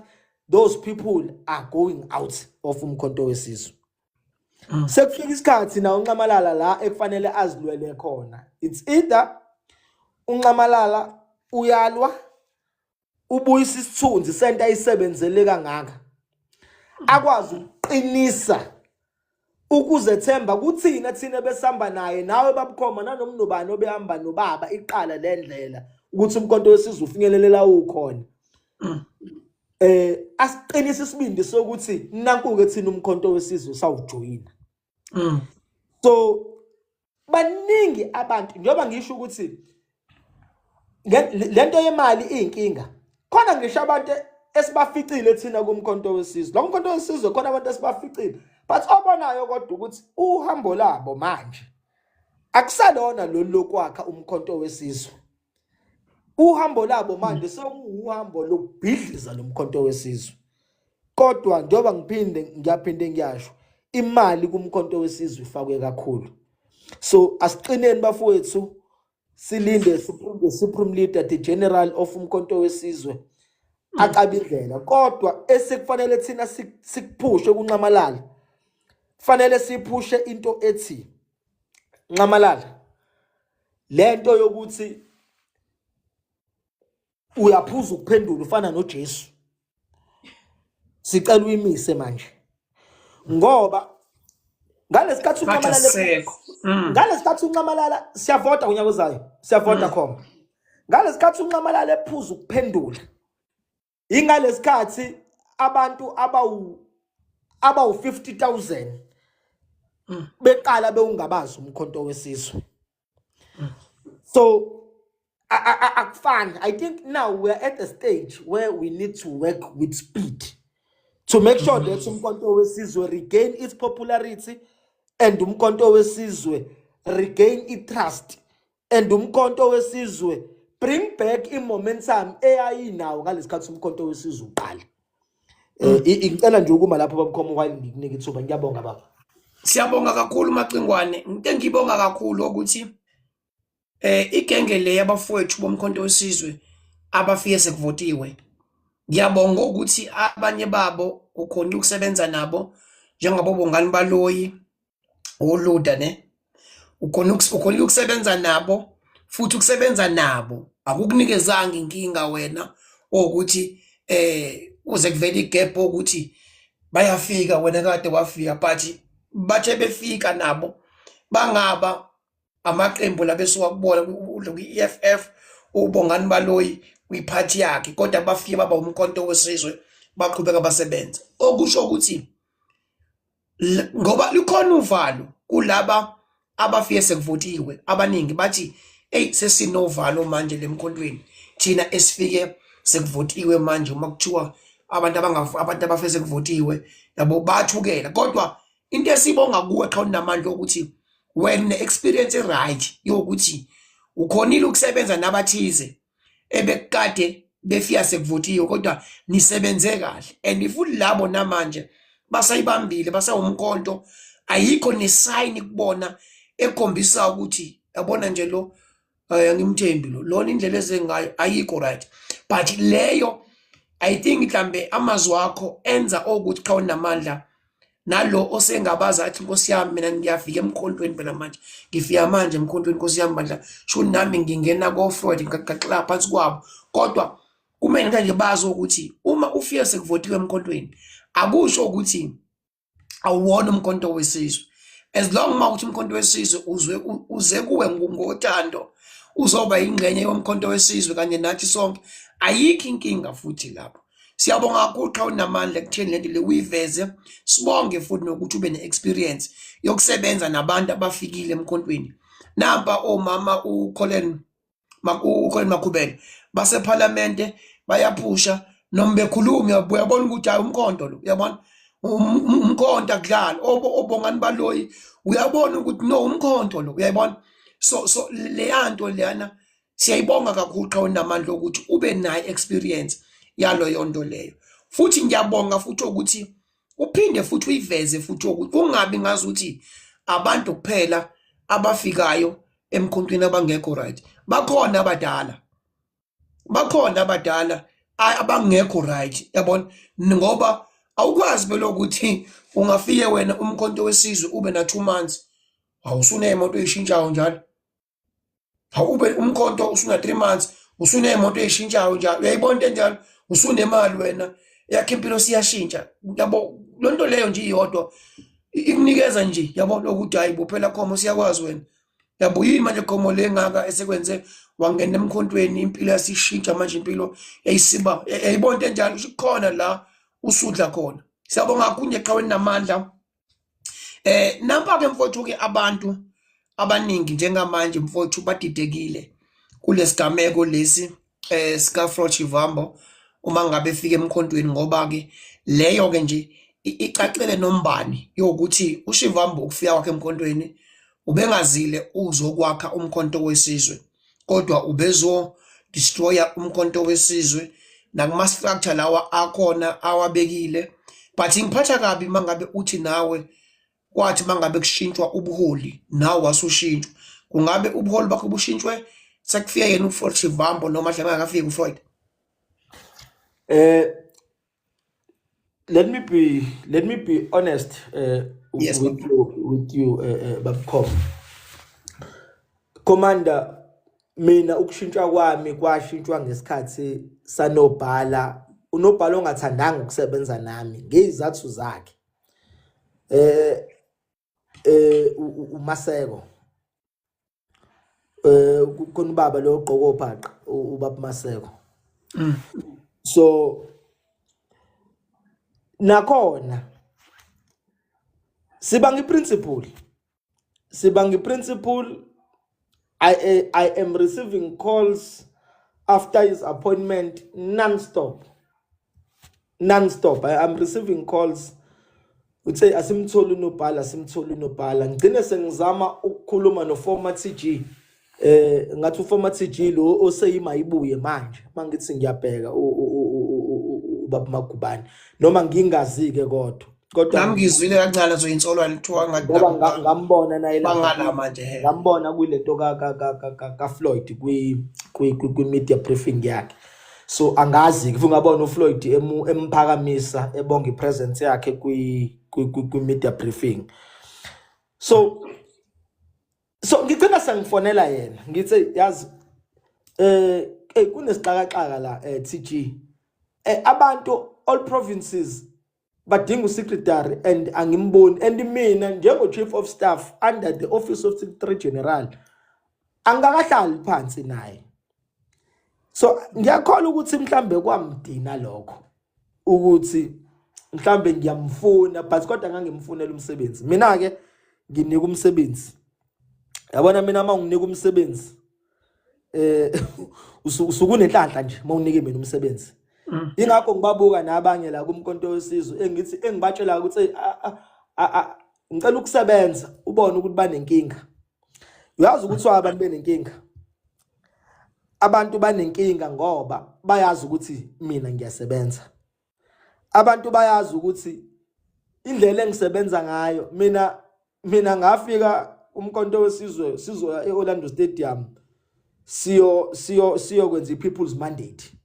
those people are going out of umkhonto wesizwe. Sekufika isikhathi na uNcamalala la ekufanele azilwele khona. It's either uNcamalala uyalwa ubuyisa isithunzi sento ayisebenzele kangaka akwazi uqinisa ukuzethemba kuthina thina besihamba naye nawe Babukhoma nanomnobani obehamba nobaba iqala lendlela ukuthi umkhonto wesizwe ufinyelelela ukhona. Asiqinisa isibindi sokuthi nanku-ke thina umkhonto wesizwe sawujoyina. So baningi abantu njengoba ngisho ukuthi lento yemali iyinkinga. Khona ngisho abantu esibaficile thina kumkhonto wesizwe. Lo mkhonto wesizwe khona abantu esibaficile. But obonayo kodwa ukuthi uhambo labo manje akusalona lo lokwakha umkhonto wesizwe. Uhambo labo manje sekuuhambo lokubhidliza lo mkhonto wesizwe. Kodwa njengoba ngiyaphinde ngiyasho imali kumkhonto wesizwe ifakwe kakhulu. So asiqineni bafowethu silinde supreme leader the general of umkhonto wesizwe aqabindlela. Kodwa esekufanele thina sikuphushe kuNcamalala. Fanele siphushe into ethi Ncamalala lento yokuthi uyaphuza ukuphendula ufana noJesu. Sicela uyimise manje. Ngoba ngalesikhathi uNcamalala siyavota unyaka ozayo. Siyavota khona. Ngalesikhathi uNcamalala ephuza ukuphendula. Ingalesikhathi abantu abawu 50,000 beqala beungabazi umkhonto wesizwe. So akufani. I think now we are at a stage where we need to work with speed to make sure that umkhonto wesizwe regain its popularity and umkhonto wesizwe regain its trust and umkhonto wesizwe bring back momentum eyayinawo ngalesikhathi umkhonto wesizwe uqala. Ngicela nje ukuma lapho Babukhoma while ngikunike ithuba. Ngiyabonga baba. Siyabonga kakhulu Macingwane. Into engibonga kakhulu ukuthi igenge le yabafowethu bomkhonto wesizwe abafike sekuvotiwe. Ngiyabonga ukuthi abanye babo ukhona ukusebenza nabo njengabo Bongani Baloyi, uLuda ne. Ukhona ukusebenza nabo futhi ukusebenza nabo akukunikezanga inkinga wena ukuthi uze kuvela igap ukuthi bayafika wena kade wafika but bathe befika nabo bangaba amaqembu labesuka kubona ku-EFF uBongani Baloyi kwiphathi yakhe kodwa bafike baba umkhonto wesizwe baqhubeka basebenza okusho ukuthi ngoba likhona uvalo kulaba abafike sekuvotiwe abaningi bathi sesinovalo manje lemkhontweni thina esifike sekuvotiwe manje uma kuthiwa abantu abafike sekuvotiwe yabo bathukela kodwa into esibonga kuwe xa unamandla ukuthi wena experience right yokuthi ukhonile ukusebenza nabathize ebekade befika sekuvotiwe kodwa nisebenze kahle and futhi labo namanje basayibambile basawumkhonto ayikho nesign kubona ekhombisa ukuthi yabona nje lo ngimthembi lona indlela ezengayo ayikho right but leyo I think mhlambe amazwi akho enza ukuthi xa unamandla nalo osengabaza athi Nkosi yami mina ngiyafika emkhontweni phela manje ngifika manje emkhontweni Nkosi yami bandla sho nami ngingena ko Freud ngaqala phansi kwabo kodwa kumele nje bazi ukuthi uma ufika sekuvotiwe emkhontweni akusho ukuthi awuwona umkhonto wesizwe as long uma uthi umkhonto wesizwe uze kuwe ngothando uzoba ingxenye yomkhonto wesizwe kanye nathi sonke ayikho inkinga futhi lapho. Siyabonga kakhulu xa unamandla ekutheni lento le uyiveze sibonge futhi nokuthi ube ne-experience yokusebenza nabantu abafikile emkhontweni namba omama uColin Makhubele basephalamente bayaphusha noma bekhuluma uyabona ukuthi hayi umkhonto lo uyabona umkhonto akudlala oBongani Baloyi uyabona ukuthi no umkhonto lo uyayibona so leyanto leyana siyayibonga kakhulu xa unamandla ukuthi ube nayo experience yalo yonto leyo futhi ngiyabonga futhi ukuthi uphinde futhi uyiveze futhi ukuthi kungabi ngazuthi abantu kuphela abafikayo emkhontweni abangekho right bakhona abadala abangekho right yabona ngoba awukwazi phela ukuthi ungafike wena umkhonto wesizwe ube na 2 months awusunemoto eyishintshayo njalo awube umkhonto usuna 3 months usunemoto eyishintshayo njalo uyayibona into enjalo usunemali wena yakhe impilo siyashintsha yabo lonto leyo nje iyodwa ikunikeza nje yabo ukuthi hayi bophela khomo siyakwazi wena yabo yini manje khomo lengaka esekwenze wangena emkhontweni impilo yasishintsha manje impilo yayisiba yayibona into enjalo ukhona la usudla khona siyabonga kunye xa wenamandla nampa ke mfowethu ke abantu abaningi njengamanje mfowethu badidekile kulesigameko lesi sika Freud Shivambu uma ngabe efika emkhontweni ngoba ke leyo ke nje icacele nombani yokuthi uShivambu ukufika kwakhe emkhontweni ubengazile uzokwakha umkhonto wesizwe kodwa ubezo destroyer umkhonto wesizwe nakuma structure lawa akhona awabekile but ngiphatha kabi mangabe uthi nawe kwathi mangabe kushintshwa ubuholi nawe wasushintshwa kungabe ubuholi bakho bushintshwe sekufika yena uFreud Shivambu noma mhlawumbe akafiki uFreud. Let me be honest Yes, with you Babkhom. Commander, mina ukushintshwa kwami kwashintshwa ngesikhathi sanobhala unobhala ongathandanga ukusebenza nami ngezathu zakhe uMaseko kukhona ubaba lo ogqoko phaqa ubaba Maseko so nakhona sibanga principle I am receiving calls after his appointment non-stop I am receiving calls uthi asimtholi unobhala ngicine sengizama ukukhuluma no former TG ngathi uformer TG lo oseyima ibuye manje mangithi ngiyabheka ubaba Magubane noma ngingazi ke kodwa kodwa nami ngizwile kancane nje insolwane kuthiwa ngathi ngoba ngambona naye bangala lapha manje he ngambona kulento ka Floyd kwi media briefing yakhe. So angazi if ungabona uFloyd emphakamisa ebonga ipresence yakhe kwi media briefing. So ngicela sengifonela yena ngithi yazi kunesixakaxaka la TG abantu all provinces badinga secretary and angimboni and mina njengo chief of staff under the office of secretary general angakahlali phansi naye. So ngiyakholwa ukuthi mhlambe kwamdina lokho ukuthi mhlambe ngiyamfuna but kodwa ngangimfunela umsebenzi. Mina ke nginika umsebenzi. Yabona mina manginika umsebenzi usukunenhlanhla nje mawunike mina umsebenzi. Ingakho ngibabuka nabanye la kumkonto wesizwe engithi engibatshela ukuthi ngicela ukusebenza ubone ukuthi banenkinga. Uyazi ukuthi abantu benenkinga. Abantu banenkinga ngoba bayazi ukuthi mina ngiyasebenza. Abantu bayazi ukuthi indlela engisebenza ngayo mina ngafika umkonto wesizwe sizoya eOrlando Stadium siyo kwenza iPeople's Mandate.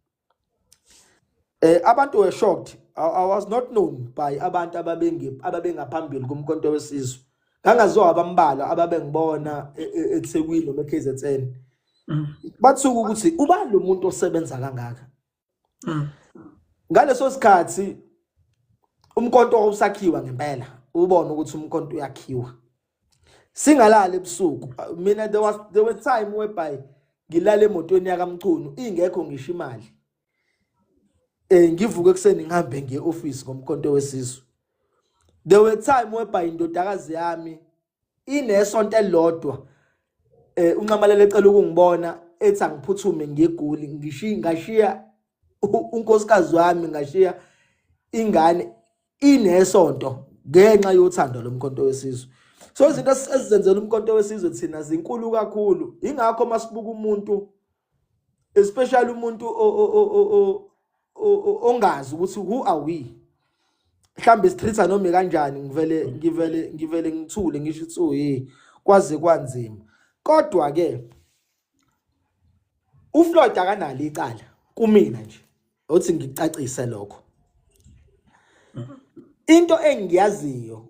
Abantu were shocked. I was not known by abantu ababengaphambili kumkonto wesizwe. Ngangazwa abambala ababengibona eThekwini noma eKZN. Bathuka ukuthi uba lo muntu osebenza kangaka. Ngaleso sikhathi umkonto usakhiwa ngempela. Ubone ukuthi umkonto uyakhiwa. Singalala ebusuku. Mina there was time whereby ngilala emotweni yakamchunu ingekho ngisho imali. Ngivuka ekseni ngihambe ngiye office ngomkonto wesizwe. There were time whereby indodakazi yami inesonto elodwa unqamalele ecela ukungibona ethi angiphuthume ngegoli ngashiya unkosikazi wami ngashiya ingane inesonto ngenxa yothando lomkonto wesizwe. So izinto esizenzela umkonto wesizwe thina zinkulu kakhulu. Ingakho masibuka umuntu especially umuntu ongazi ukuthi who are we. Mhlambe street anome kanjani ngivele ngithule ngisho ukuthi kwaze kwanzima. Kodwa ke uFloyd akanalo icala kumina nje. Uthi ngicacise lokho. Into engiyaziyo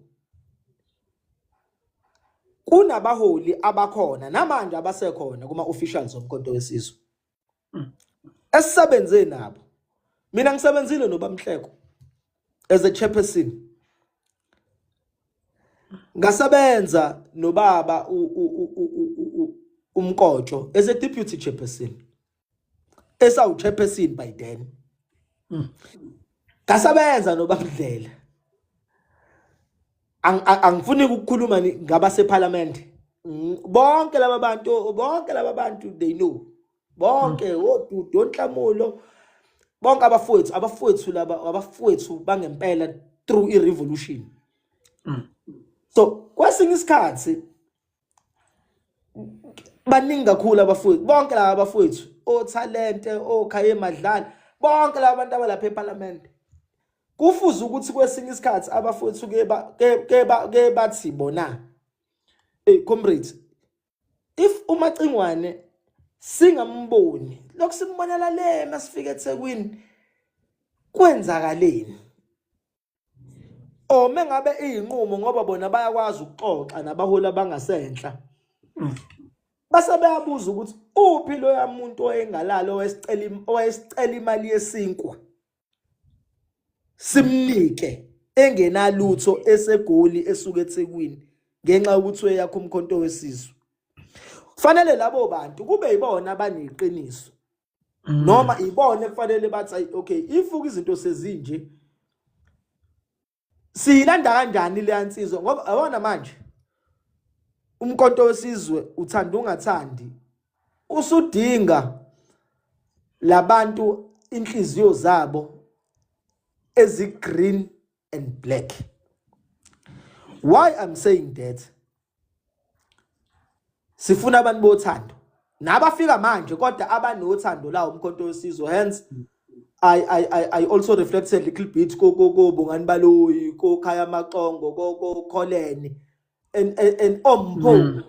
kunabaholi abakhona namanje abasekhona kuma officials omkonto wesizwe. Esisebenze nabo. Mina ngisebenzile noBamhleko as a chairperson. Ngasebenza nobaba uMkotsho as a deputy chairperson. Esawu chairperson by then. Ngasebenza noBamdlela. Angifuni ukukhuluma ngabase parliament. Bonke laba bantu they know. Bonke oDudu Nhlamulo bonke abafowethu bangempela through i-revolution. So kwesinye isikhathi baningi kakhulu abafowethu bonke laba abafowethu oThalente oKhaye Madlala bonke laba bantu abalapha eParliament. Kufuze ukuthi kwesinye isikhathi abafowethu ke bathi bona comrades if uMacingwane singamboni lokho simbonela le masifika eThekwini kwenzakaleni o mengabe izinqumo ngoba bona bayakwazi ukuxoxa nabaholi abangasenhla base bayabuza ukuthi uphi lo yamuntu oyengalalo owesicela imali yesinkwa simnike engenalutho esegoli esuka eThekwini ngenxa ukuthi uyakho umkhonto wesizwe. Kufanele labo bantu kube yibona abaneqiniso noma ibone kufanele bathi okay if izinto sezinje silanda kanjani le yansizwa ngoba abona manje umkhonto wesizwe uthanda ungathandi usudinga labantu inhliziyo zabo ezi green and black. Why I'm saying that sifuna abantu bothando nabafika manje kodwa abanothando la umkhonto wesizwe hence I also reflected a little bit ko Bongani Baloyi, ko Khaya Maqongo, ko Kholeni, and Ompho.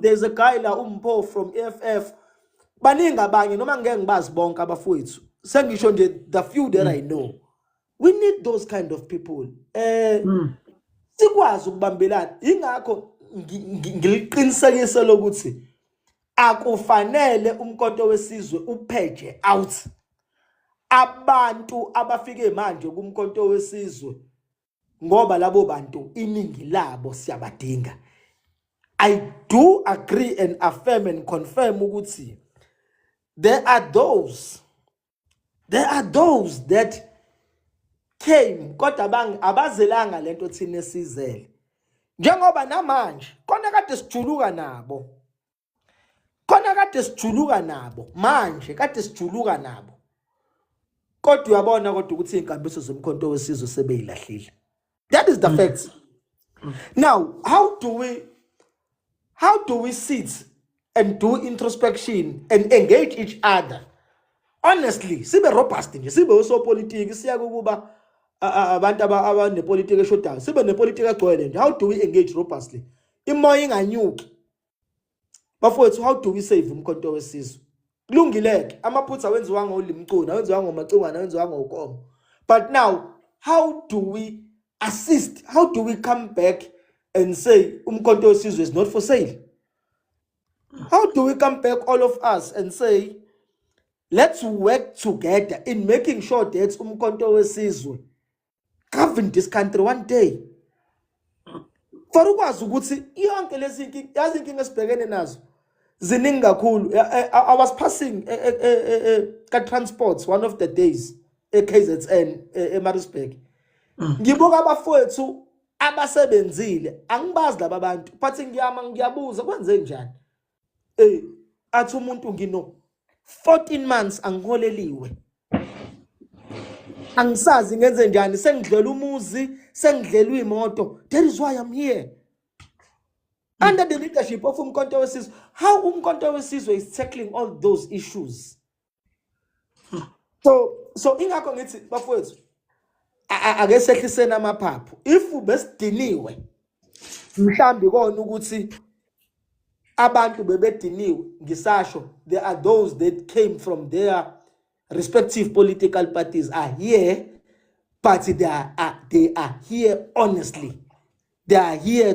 There's a guy la Umpho from AFF. Baningi abanye noma ngeke ngibazi bonke abafowethu. Sengisho nje the few that I know. We need those kind of people. Sikwazi ukubambelana. Ingakho ngiliqinisekise lokuthi akufanele umkhonto wesizwe upheje out. Abantu abafike manje kumkhonto wesizwe ngoba labo bantu iningi labo siyabadinga. I do agree and affirm and confirm ukuthi there are those that came kodwa abazelanga lento thina esizele njengoba namanje khona kade sijuluka nabo manje kade sijuluka nabo kodwa uyabona kodwa ukuthi inkambiso zomkhonto wesizwe sebeyilahlile. That is the fact. Now how do we sit and do introspection and engage each other honestly? Sibe robust nje, sibe usopolitiki, siya kuba abantu abanepolitiki eshodayo, sibe nepolitiki egcwele nje. How do we engage robustly? Imoya inganyuki bafowethu. How do we save umkhonto wesizwe? Kulungileke amaphutha wenziwa ngolimcuna, wenziwa ngomacungwana, wenziwa ngokomo, but now how do we assist? How do we come back and say umkhonto wesizwe is not for sale? How do we come back, all of us, and say let's work together in making sure that umkhonto wesizwe govern this country one day? For ukwazi ukuthi yonke lezi inkinga esibhekene nazo ziningi kakhulu. I was passing ka transports one of the days KZN eMaritzburg. Ngibuka abafowethu abasebenzile, angibazi laba bantu, but ngiyabuza kwenze njani. Athi umuntu ngino 14 months angiholeliwe, angisazi ngenze njani, sengidlela umuzi, sengidlelwe imoto. That is why I'm here under the leadership of umkhonto wesizwe. How umkhonto wesizwe is tackling all those issues? So ingakho ngithi bafowethu ake sehlisena amaphaphu. If ubesidiniwe mhlambi kona ukuthi abantu bebediniwe ngisasho, there are those that came from their respective political parties are here, but they are here honestly. They are here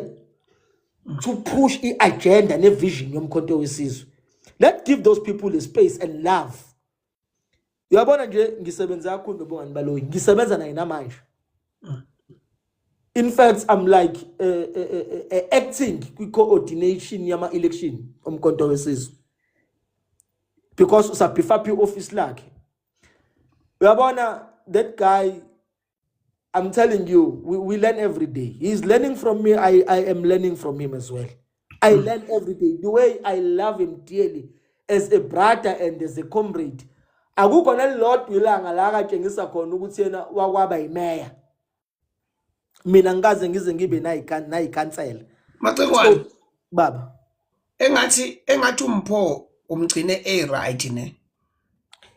to push the agenda and vision yomkhonto wesizwe. Let's give those people a space and love. Uyabona nje ngisebenza kakhulu noBongani Baloyi, ngisebenza naye namanje. In fact, I'm like acting coordination yama election omkhonto wesizwe because usabifapi office lakhe. Uyabona that guy, I'm telling you, we learn every day. He's learning from me. I am learning from him as well. I learn every day. The way I love him dearly as a brother and as a comrade. Akukho nelilodwa ilanga la akatshengisa khona ukuthi yena wakwaba imeya. Mina ngikaze ngize ngibe nayikhansela. Macekwane Baba. Engathi umpho umgcine right ne.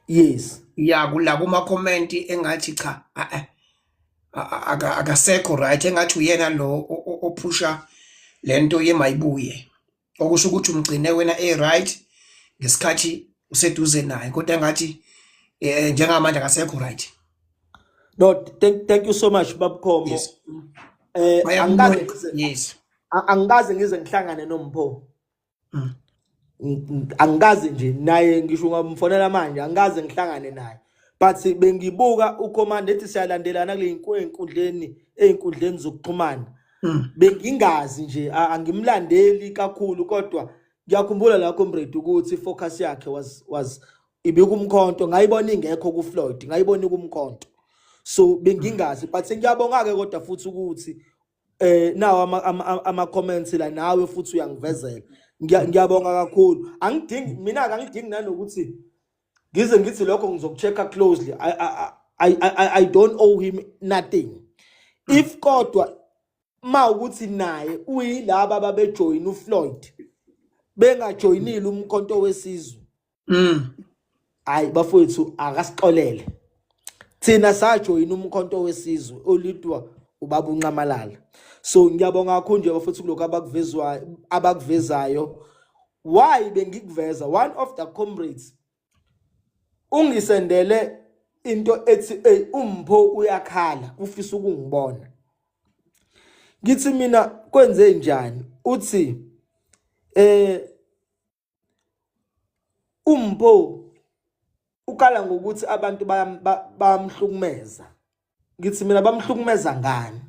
Yes. Ya kula kuma comment engathi cha akasekho right, engathi uyena lo ophusha lento yemayibuye. Okusho ukuthi umgcine wena right ngesikhathi useduze naye, kodwa engathi njengamanje akasekho right. No, thank you so much Bab Khombo. Yes. Yes. Angikaze ngize ngihlangane noMpho. Angikaze nje naye ngisho ngamfonela manje, angikaze ngihlangane naye. But bengibuka ucommand ethi siyalandelana kule einkundleni zokuxhumana. Bengingazi nje, angimlandeli kakhulu, kodwa ngiyakhumbula la comrade ukuthi focus yakhe was ibikumkhonto, ngayibona ingekho ku Floyd, ngayibona kumkhonto. So bengingazi, but ngiyabonga ke kodwa futhi ukuthi nawo ama comments la nawe futhi uyangivezela. Ngiyabonga kakhulu. Mina angidingi nanokuthi ngize ngithi lokho ngizokuchecka closely. I don't owe him nothing. If kodwa mawukuthi naye uyilaba ababejoin uFloyd bengajoinile umkhonto wesizwe. hayi bafowethu akasixolele. Thina sajoyina umkhonto wesizwe olidwa ubaba uNcamalala. So ngiyabonga kakhulu nje bafowethu kuloko abakuvezayo. Why bengikuveza? One of the comrades ungisendele into ethi uMpho uyakhala ufisa ukungibona. Ngithi mina kwenze njani? Uthi uMpho ukala ngokuthi abantu bayamhlukumeza. Ngithi mina bamhlukumeza ngani?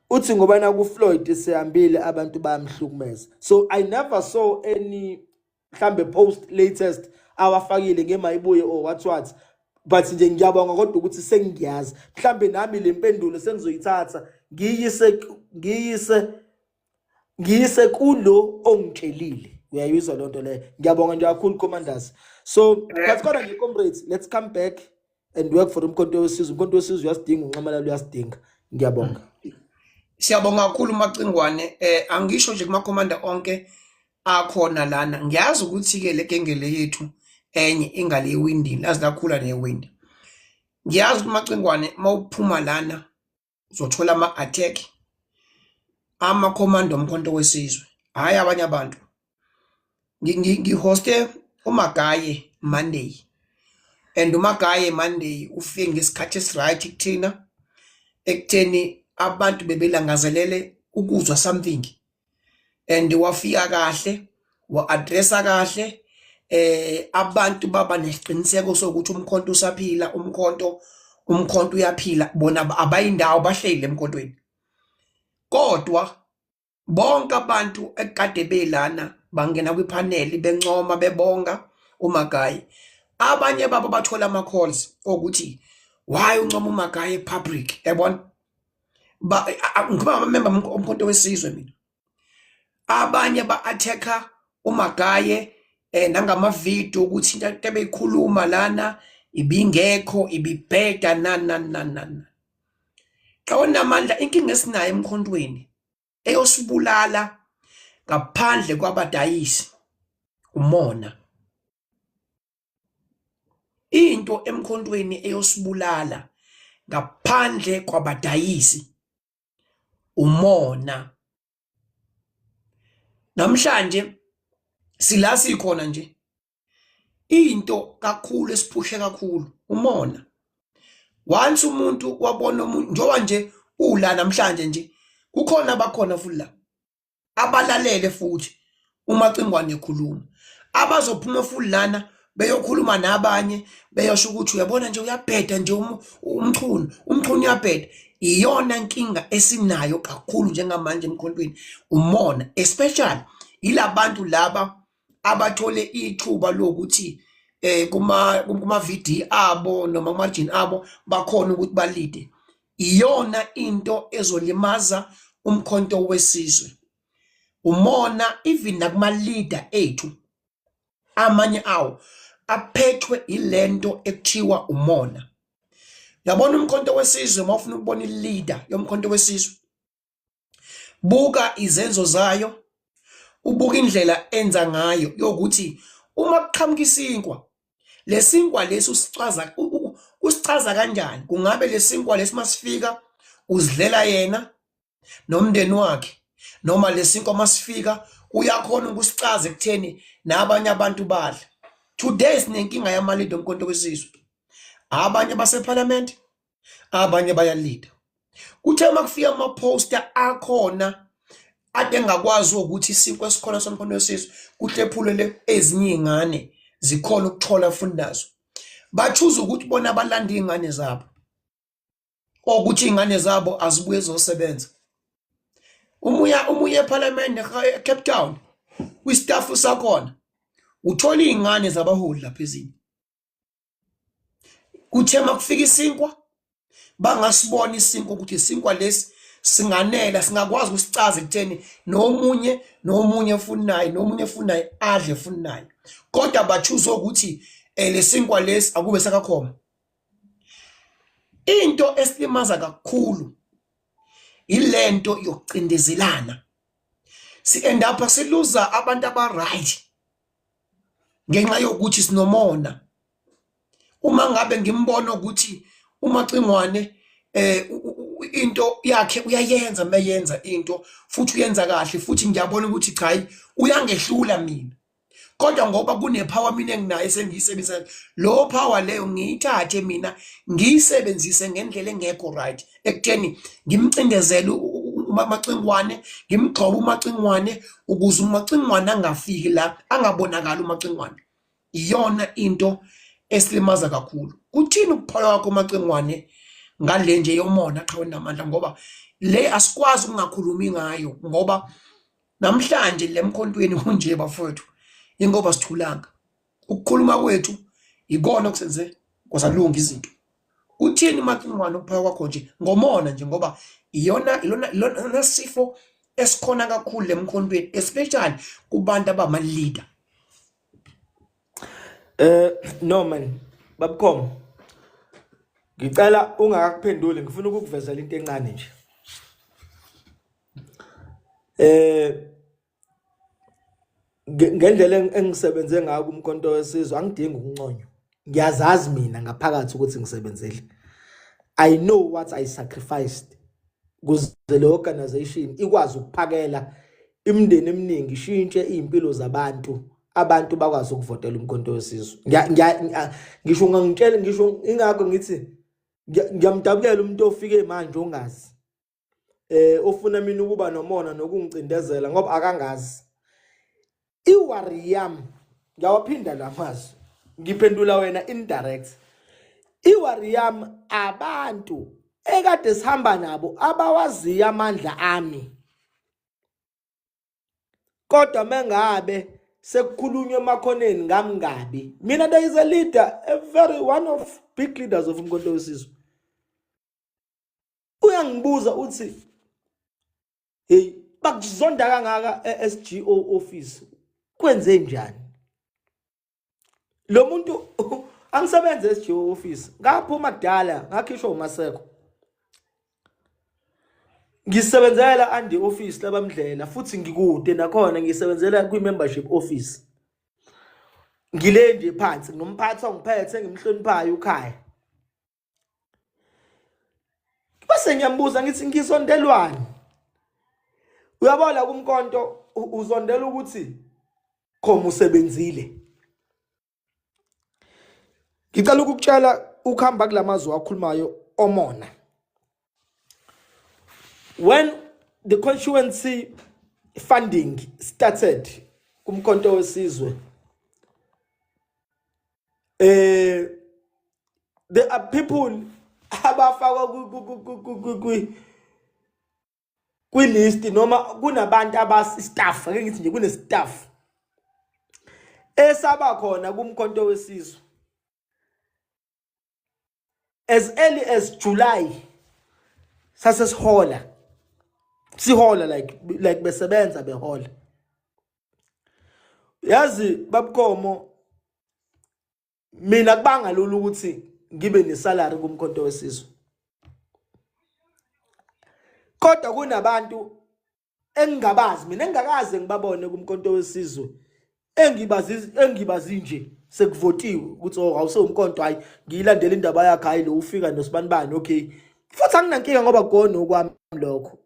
Uthi ngoba na ku Floyd sihambile abantu bayamhlukumeza. So I never saw any mhlambe post latest awafakile ngemayibuye or what. But nje ngiyabonga kodwa ukuthi sengiyazi. Mhlambe nami lempendulo sengizoyithatha ngiyise kulo ongitshelile. Uyayizwa lonto le. Ngiyabonga nje kakhulu commanders. So but kodwa nje comrades, let's come back and work for umkhonto wesizwe. Umkhonto wesizwe uyasidinga, uNcamalala uyasidinga. Ngiyabonga. Siyabonga kakhulu Macingwane. Angisho nje kuma commander onke akhona lana. Ngiyazi ukuthi ke le kengele yethu enye ingale yewindini, lazi lakhula newindi. Ngiyazi ukuthi Macingwane mawuphuma lana uzothola ama attack ama commando omkhonto wesizwe. Hayi abanye abantu. Ngihoste uMagaye Monday. And uMagaye Monday ufike ngesikhathi esiright kuthina ekutheni abantu bebelangazelele ukuzwa something. And wafika kahle, wa addressa kahle, abantu baba nesiqiniseko sokuthi umkhonto usaphila, umkhonto uyaphila, bona abayindawo bahlele emkhontweni. Kodwa bonke abantu ekade belana bangena kwipanel bencoma bebonga uMagaye. Abanye baba bathola ama calls ukuthi why uncoma uMagaye public, yabona? Ngiba amember omkhonto wesizwe mina. Abanye ba-attacka uMagaye nangama video ukuthi into ebeyikhuluma lana ibingekho, ibibheda nani. Kawona amandla inkinga esinayo emkhontweni eyosibulala ngaphandle kwabadayisi umona. Into emkhontweni eyosibulala ngaphandle kwabadayisi umona. Namhlanje silasi ikhona nje into kakhulu esiphushe kakhulu umona. Once umuntu wabona umuntu njoba nje ula namhlanje nje kukhona bakhona futhi la abalalele futhi uMacingwane ekhuluma, abazophuma futhi lana beyokhuluma nabanye beyosho ukuthi uyabona nje uyabheda nje umchunu uyabheda. Iyona nkinga esinayo kakhulu njengamanje emkhontweni umona, especially ilabantu laba abathole ithuba lokuthi kuma video abo noma kuma-margin abo bakhona ukuthi balide. Iyona into ezolimaza umkhonto wesizwe umona. Even nakuma leader ethu amanye awo aphethwe ilento ekuthiwa umona. Yabona umkhonto wesizwe mawufuna ukubona i-leader yomkhonto wesizwe, buka izenzo zayo, ubuka indlela enza ngayo yokuthi uma kuqhamuka isinkwa, lesinkwa lesi usichaza kanjani. Kungabe lesinkwa lesi masifika uzidlela yena nomndeni wakhe, noma lesinkwa masifika uyakhona ukusichaza ekutheni nabanye abantu badla. Today sinenkinga yamalida omkhonto wesizwe. Abanye baseparliament, abanye bayalida. Kuthe makufika ama-poster akhona ade ngakwazi ukuthi isinkwa esikhona somkhonto wesizwe kuhlephulele ezinye ingane zikhona ukuthola fundazo. Bathuza ukuthi bona balanda ingane zabo, ukuthi ingane zabo azibuye zosebenza. Umuye eParliament eCape Town kwistaff sakhona uthola izingane zabaholi lapha ezini. Kuthe makufika isinkwa bangasibona isinkwa ukuthi isinkwa lesi singanela, singakwazi ukusichaza ekutheni nomunye funayo adle funayo. Kodwa bathuza ukuthi lesinkwa lesi akube sakakhoma. Into esilimaza kakhulu ilento yokucindezelana. Si-end up siluza abantu aba-right ngenxa yokuthi sinomona. uma ngabe ngimbona ukuthi uMacingwane into yakhe uyayenza mayenza into futhi uyenza kahle futhi ngiyabona ukuthi cha uyangehlula mina. Kodwa ngoba kunepower mina enginayo sengiyisebenzisa lo power leyo ngiyithathe mina ngiyisebenzise ngendlela engekho right ekutheni ngimcindezele uMacingwane ngimgxoba uMacingwane ukuze uMacingwane angafiki la angabonakala uMacingwane. Iyona into esilimaza kakhulu. Kuthini ukuphola kwakho uMacingwane ngale nje yomona qhawe namandla ngoba le asikwazi ukungakhulumi ngayo ngoba namhlanje lemkhontweni kunje bafowethu ingoba sithulanga ukukhuluma kwethu ikona okusenze kwasalunga izinto. Uthini Macingwane ukuphola kwakho nje ngomona nje ngoba ilona sifo esikhona kakhulu lemkhontweni especially kubantu abama leader. No man, babukhomo. Ngicela ungakakuphenduli ngifuna ukukuvezela into encane nje. Ngendlela engisebenze ngayo kumkhonto wesizwe angidingi ukunconywa. Ngiyazazi mina ngaphakathi ukuthi ngisebenzele. I know what I sacrificed ukuze le organization ikwazi ukuphakela imindeni eminingi ishintshe impilo zabantu. Abantu bakwazi ukuvotela umkhonto wesizwe. Ngisho ngangitshela ngisho ingakho ngithi ngiyamdabulela umuntu ofike manje ongazi. Ofuna mina ukuba nomona nokungicindezela ngoba akangazi. Iwari yami ngiyawaphinda lamazwi. Ngiphendula wena indirect. Iwari yami abantu ekade sihamba nabo abawaziya amandla ami. Kodwa mengabe sekukhulunywa emakhoneni ngamngabi. Mina there is a leader, one of big leaders of umkhonto wesizwe. Uyangibuza uthi hey bakuzonda kangaka eSGO office. Kwenze njani? Lo muntu angisebenza eSGO office. Ngaphuma kudala, ngakhishwa uMaseko. Ngisebenzela andi office labamdlela futhi ngikude nakhona ngisebenzela kwi-membership office. Ngile nje phansi nginomphathi ongiphethe ngimhloniphayo ukhaya. Bese ngiyambuza ngithi ngisondelwani. Uyabona kumkhonto uzondela ukuthi khoma usebenzile. Ngicela ukukutshela ukuhamba kulamazwi akhulumayo omona. When the constituency funding started kumkhonto wesizwe, there are people abafakwa kwi-list noma kunabantu abasi-staff, ake ngithi nje kune-staff esaba khona kumkhonto wesizwe as early as July. Sase sihola like besebenza behola. Yazi babukhomo mina kubanga lolu ukuthi ngibe nesalary kumkhonto wesizwe. Kodwa kunabantu engingabazi mina engingakaze ngibabone kumkhonto wesizwe engibazi nje sekuvotiwe ukuthi awusewumkhonto hayi ngiyilandela indaba yakhe hayi lo ufika nosibanibani okay. Futhi anginankinga ngoba gona okwami lokho.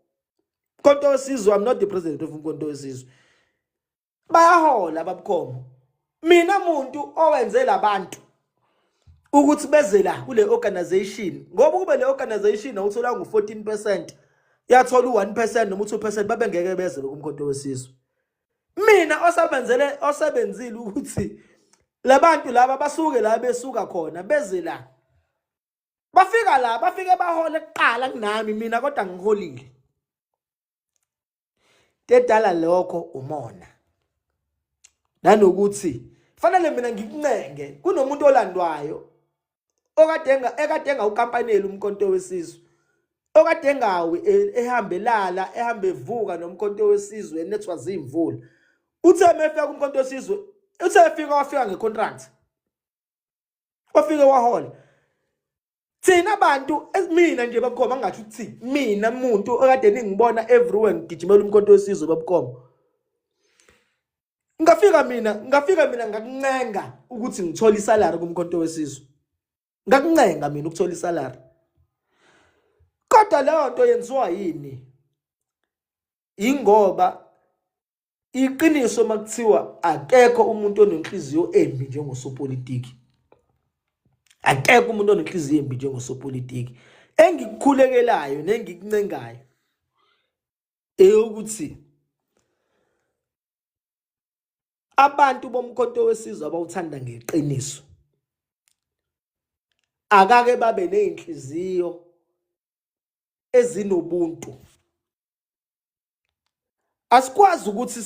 Umkhonto wesizwe, I'm not the president of umkhonto wesizwe. Bayahola babukhomo. Mina umuntu owenze labantu ukuthi beze la kule organization ngoba kube le organization awuthola ngo14%. Yathola u1% noma u2% babengeke beze kumkhonto wesizwe. Mina osebenzile ukuthi labantu laba basuke la besuka khona beze la. Bafika la bafike bahole kuqala kunami mina kodwa ngiholile. Dedala lokho umona. Nanokuthi fanele mina ngikuncenge kunomuntu olandwayo ekadenga ukampaneli umkhonto wesizwe. Okadengawe ehambelala ehambe evuka nomkhonto wesizwe enethwa zimvula. Uthe mefika kumkhonto wesizwe uthe wafika ngecontract. Wafike wahola. Thina abantu mina nje babukhoma angathi uthi mina umuntu okade ningibona everywhere ngigijimela umkhonto wesizwe babukhoma. Ngafika mina ngakuncenga ukuthi ngithola isalary kumkhonto wesizwe. ngakuncenga mina ukuthola isalary. Kodwa leyo nto yenziwa yini? Ingoba iqiniso makuthiwa akekho umuntu onenhliziyo embi njengosopolitiki. Akekho umuntu onenhliziyo embi njengosopolitiki. Engikukhulekelayo nengikuncengayo eyokuthi abantu bomkhonto wesizwe abawuthanda ngeqiniso akake babe nezinhliziyo ezinobuntu. Asikwazi ukuthi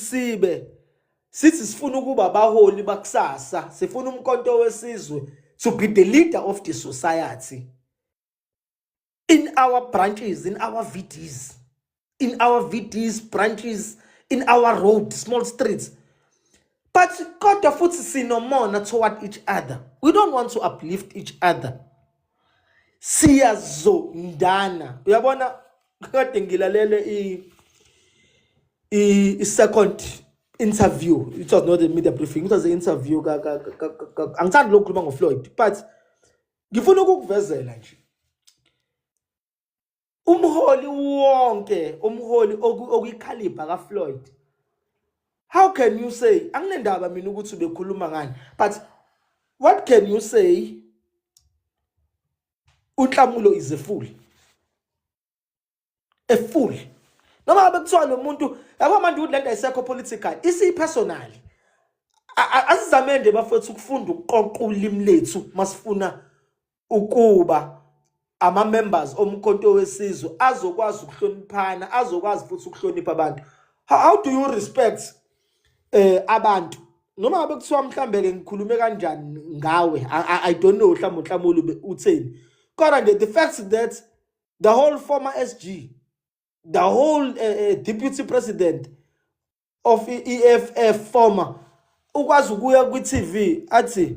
sithi sifuna ukuba abaholi bakusasa, sifuna umkhonto wesizwe to be the leader of the society in our branches, in our VDs, branches, in our roads, small streets. But kodwa futhi sinomona toward each other. We don't want to uplift each other. Siyazondana. Uyabona kade ngilalele second interview. It was not a media briefing. It was an interview. Angithandi lokukhuluma ngoFloyd, but ngifuna ukukuvezela nje. Umholi wonke, umholi okuyicaliber kaFloyd. How can you say, anginendaba mina ukuthi bekhuluma ngani, but what can you say uNhlamulo is a fool? A fool. Noma bekuthiwa lo muntu, yabo manje ulenda isekho political, isi personal. Asizamende bafethu ukufunda ukuqoqa ulimi lethu masifuna ukuba ama members omkhonto wesizwe azokwazi ukuhloniphana, azokwazi futhi ukuhlonipha abantu. How do you respect abantu? Noma bekuthiwa mhlambe ke ngikhulume kanjani ngawe, I don't know Nhlamulo utheni. Kodwa the fact that the whole former SG, the whole deputy president of EFF former ukwazi ukuya kwi-TV athi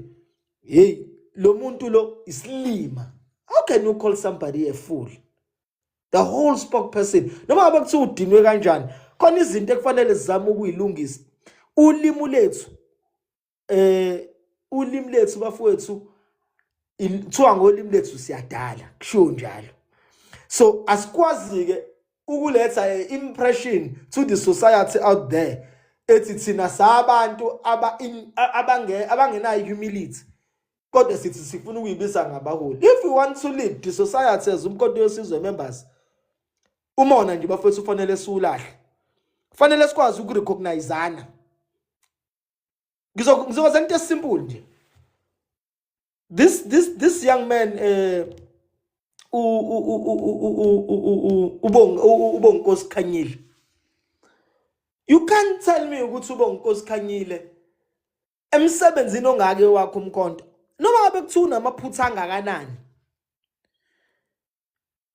hey lo muntu lo isilima. How can you call somebody a fool? The whole spokesperson noma bekuthiwa udinwe kanjani khona izinto ekufanele sizame ukuyilungisa. Ulimi lethu bafowethu ithiwa ngolimi lethu siyadala kusho njalo. So asikwazi ke ukuletha impression to the society out there ethi thina sabantu abangenayo humility, kodwa sithi sifuna ukuyibiza ngabaholi. If we want to lead the society as umkhonto wesizwe members, umona nje bafethu ufanele siwulahle, kufanele sikwazi ukurecognizeana. Ngizokwenza into simple nje. This young man uBonkosi Khanyile, you can't tell me ukuthi uBonkosi Khanyile emsebenzini ongake wakho umkhonto noma ngabe kuthiwa unamaphutha angakanani,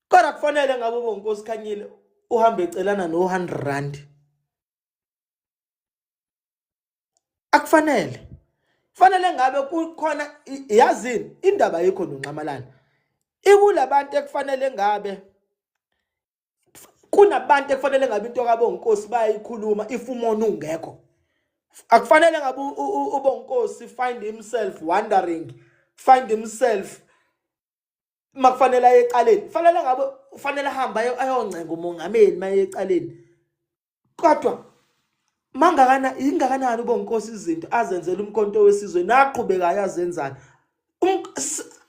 kodwa kufanele ngabe uBonkosi Khanyile uhambe ecelana no100 rand. Akufanele. Fanele ngabe kukhona yazini indaba yikho noNxamalala. Ikulabantu ekufanele ngabe kunabantu ekufanele ngabe into kaBonkosi bayikhuluma if umona ungekho. Akufanele ngabe uBonkosi find himself wondering, find himself makufanele aye ecaleni. Fanele ngabe ufanele hamba ayoncenga umongameli maye ecaleni. Kodwa ingakanani uBonkosi izinto azenzela umkhonto wesizwe naqhubeka yazenza.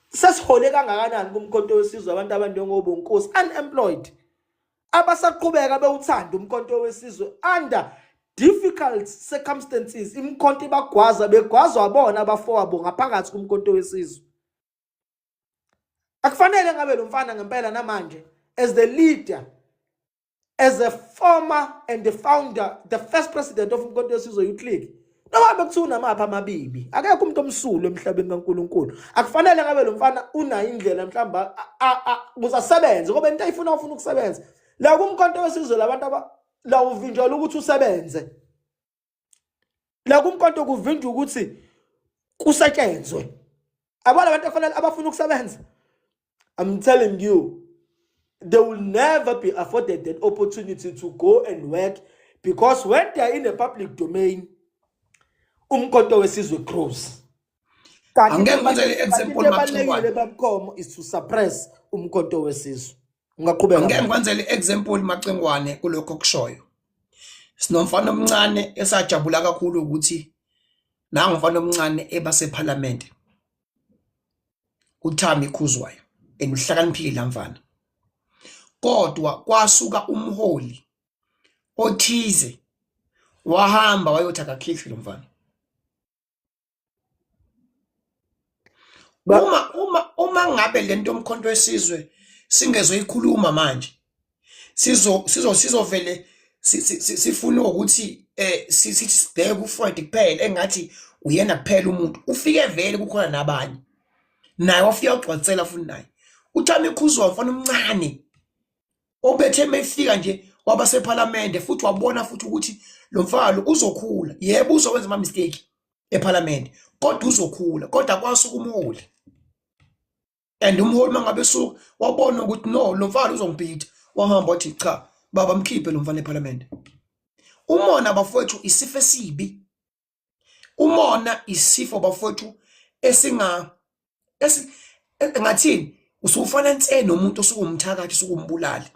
Sesihole kangakanani kumkhonto wesizwe abantu abanjengoBonkosi unemployed abasaqhubeka bewuthanda umkhonto wesizwe under difficult circumstances. Imkhonto begwazwa bona abafowabo ngaphakathi kumkhonto wesizwe. Akufanele ngabe lo mfana ngempela namanje as the leader, as a former and the founder, the first president of umkhonto wesizwe Youth League, noma bekuthiwa unamapha amabibi, akekho umuntu omsulu emhlabeni kaNkulunkulu. Akufanele ngabe lo mfana unayo indlela mhlamba uzasebenza ngoba into ayifuna ufuna ukusebenza. La kumkhonto wesizwe labantu la uvinjwa ukuthi usebenze. La kumkhonto kuvinjwa ukuthi kusetshenzwe. Abona abantu afanele abafuna ukusebenza. I'm telling you, they will never be afforded that opportunity to go and work, because when they are in a public domain, umkhonto wesizwe grows. Angeke ngikwenzele i-example into Macengwane. ebalulekile babukhomo is to suppress umkhonto wesizwe. Ungaqhubeka Angeke manje. ngikwenzele i-example Macengwane kulokho okushoyo. Sinomfana omncane esajabula kakhulu ukuthi nangumfana omncane ebaseParliament. uThami Khuzwayo enuhlakaniphile lamfana. Kodwa kwasuka umholi othize wahamba wayothatha khifi lo mfana. Uma ngabe lento yomkhonto wesizwe singezoyikhuluma manje sizovele sifuna ukuthi sithi sibheke uFreud kuphela engathi uyena kuphela umuntu ufike vele kukhona nabanye naye wafika ugcwatsela futhi naye uThami Khuzwayo mfana omncane obethe mefika nje waba seParliament futhi wabona futhi ukuthi lo mfalo uzokhula yebo uzokwenza ama mistake eParliament kodwa uzokhula kodwa kwasuka umholi and umholi mangabe so wabona ukuthi no lo mfalo uzongibhitha wahamba wathi cha baba mkhiphe lo mfana eParliament. Umona bafowethu isifo esibi. Umona isifo bafowethu ngathini usufana nse nomuntu osukumthakathi sokumbulala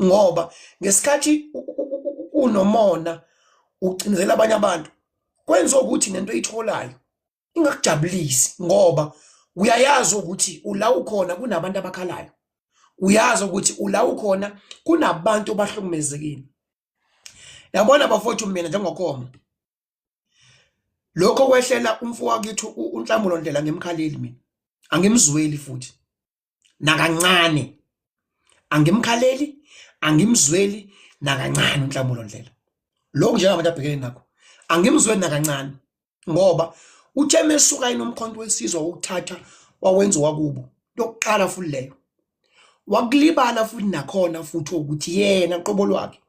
ngoba ngesikhathi unomona ucinezela abanye abantu kwenza ukuthi nento oyitholayo ingakujabulisi ngoba uyayazi ukuthi ula ukhona kunabantu abakhalayo. Uyazi ukuthi ula ukhona kunabantu abahlukumezekile. Yabona bafowethu mina njengokhomo lokho kwehlela umfowethu uNhlamulo Ndlela ngemkhaleli mina angimzweli futhi nakancane angimkhaleli angimzweli nakancane uNhlamulo Ndlela lokho njengabantu abhekene nakho angimzweli nakancane ngoba uTheme esuka inomkhonto wesizwe ukuthatha wawenza wakubo lokuqala futhi leyo wakulibala futhi nakhona futhi ukuthi yena qobo lwakhe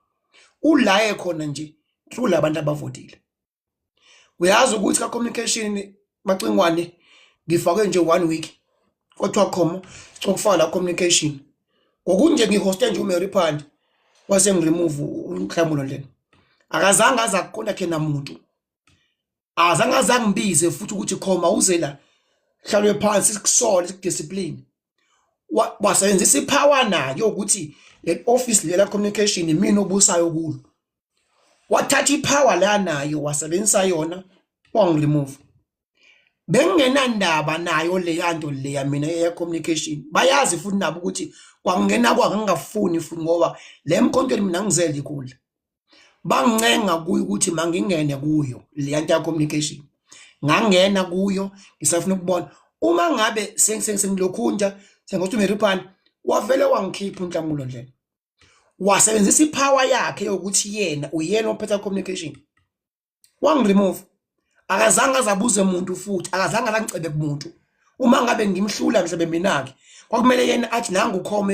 ulaye khona nje thula abantu abavotile. Uyazi ukuthi ka communication Macengwane ngifake nje 1 week kodwa khomo ukufaka la communication ngokunje ngihoste nje uMary Phandi wase ngiremove uNhlamulo Ndlela akazange azakuqonda kena umuntu azange azangibize futhi ukuthi khoma uze la hlalwe phansi sikusole sikudiscipline wasebenzisa ipower nayo ukuthi le office lela communication mina obusayo kulo wathatha ipower la nayo wasebenzisa yona wangiremove. Bengingenandaba nayo le yanto le ya mina ye communication bayazi futhi nabo ukuthi kwangena kwangingafuni futhi ngoba le mkhonto mina ngizeli ikula bangincenga kuyo ukuthi mangingene kuyo le yanto ya communication ngangena kuyo ngisafuna ukubona uma ngabe sengilokhunja sengothi uMary Phandi wavele wangikhipha uNhlamulo Ndlela wasebenzisa ipower yakhe yokuthi yena uyena ophetha communication wangiremove. Akazange azabuze umuntu futhi akazange alangicebe kumuntu uma ngabe ngimhlula mhlebe mina ke kwakumele yena athi nangu ukhoma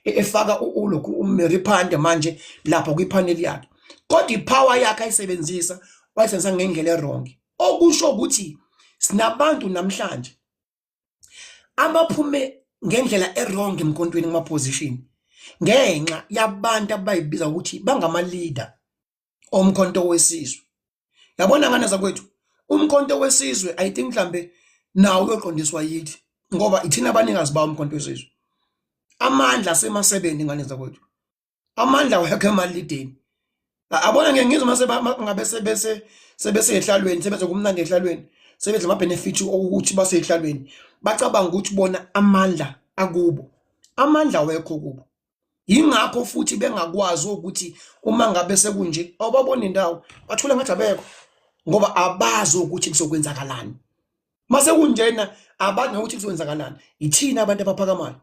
efaka ulokhu uMary Phandi manje lapha kwipanel yakhe kodwa ipower yakhe ayisebenzisa wayisebenzisa ngendlela errong okusho ukuthi sinabantu namhlanje abaphume ngendlela errong emkontweni kuma position ngenxa yabantu abayibiza ukuthi bangama leader omkhonto wesizwe. Yabona ngane zakwethu umkhonto wesizwe I think mhlambe nawo uyoqondiswa yithi ngoba ithina abaningazi ba umkhonto wesizwe amandla semasebeni ngane zakwethu amandla wakhe emalideni abona ngeke ngizwe mase ngabe sebese ehlalweni sebeze kumnandi ehlalweni sebedla ama benefits ukuthi base ehlalweni bacabanga ukuthi bona amandla akubo amandla wekho kubo yingakho futhi bengakwazi ukuthi uma ngabe sekunje awubabona indawo bathula ngathi abekho ngoba abazi ukuthi kuzokwenzakalani mase kunjena abazi ukuthi kuzokwenzakalani ithina abantu abaphakamayo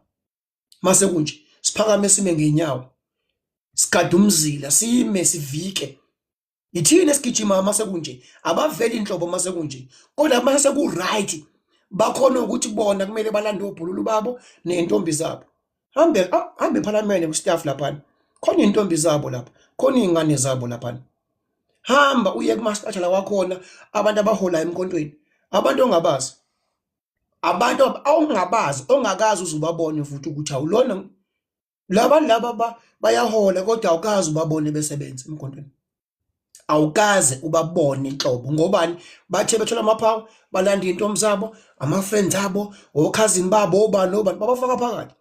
mase kunje siphakame sime ngenyawo sigada umzila sime sivike ithina esigijima mase kunje abaveli inhlobo mase kunje kodwa mase ku right bakhona ukuthi bona kumele balande obhululu babo nentombi zabo hambe eParliament kustaff lapha khona intombi zabo lapha khona izingane zabo lapha hamba uye kumasiphathala wakhona abantu abahola emkontweni abantu ongabazi abantu awungabazi ongakazi uzubabone futhi ukuthi awulona laba bayahola kodwa awukazi ubabone besebenza emkontweni awukaze ubabone inhlobo ngobani bathe bethola amaphawu balanda intombi zabo ama-friends abo okhazini babo obani obani babafaka phakathi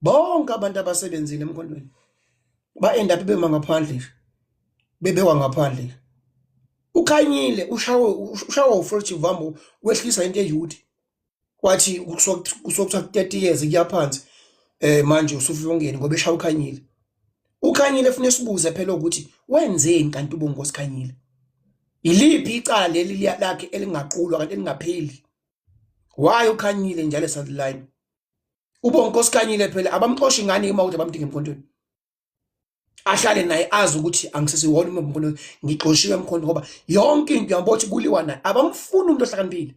bonke abantu abasebenzile emkhondweni ba-end up bema ngaphandle bebewa ngaphandle ukhanyile ushawa u-Forty Vambo wehlisa into eyuthi wathi kusokuthiwa 30 years kuya phansi manje usufika ungene ngoba eshaya ukhanyile ukhanyile ufuna sibuze phela ukuthi wenzeni kanti ubongosi Khanyile iliphi icala leli lakhe elingaqulwa kanti elingapheli why ukhanyile njalo esadline ubongosi Khanyile phela abamxoshi ngani uma ukuthi bamdinga emkhontweni ahlale naye azi ukuthi angisesiwona umuntu emkhontweni ngixoshiwe emkhontweni ngoba yonke into yambothi kuliwa naye abamfuni umuntu ohlakaniphile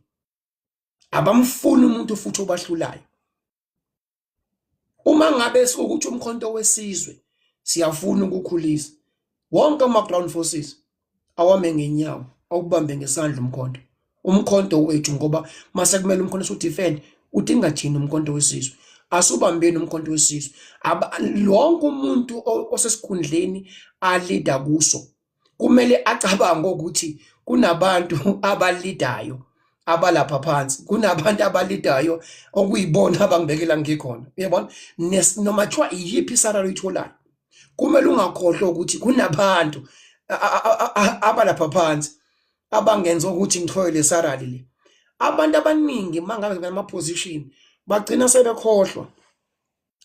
abamfuni umuntu futhi obahlulayo uma ngabe sokuthi umkhonto wesizwe siyafuna ukukhulisa wonke ama-ground forces awame ngenyawo awubambe ngesandla umkhonto wethu ngoba mase kumele umkhonto usudefend udinga thina umkhonto wesizwe asubambeni umkhonto wesizwe lonke umuntu osesikhundleni alida kuso kumele acabange ukuthi kunabantu abalidayo abalapha phansi kunabantu abalidayo okuyibona abangibekela ngikhona uyabona noma kuthiwa iyiphi isararo itholayo kumele ungakhohlwa ukuthi kunabantu abalapha phansi abangenza ukuthi ngithoye le salary le abantu abaningi mangabe ngama position bagcina sebekhohlwa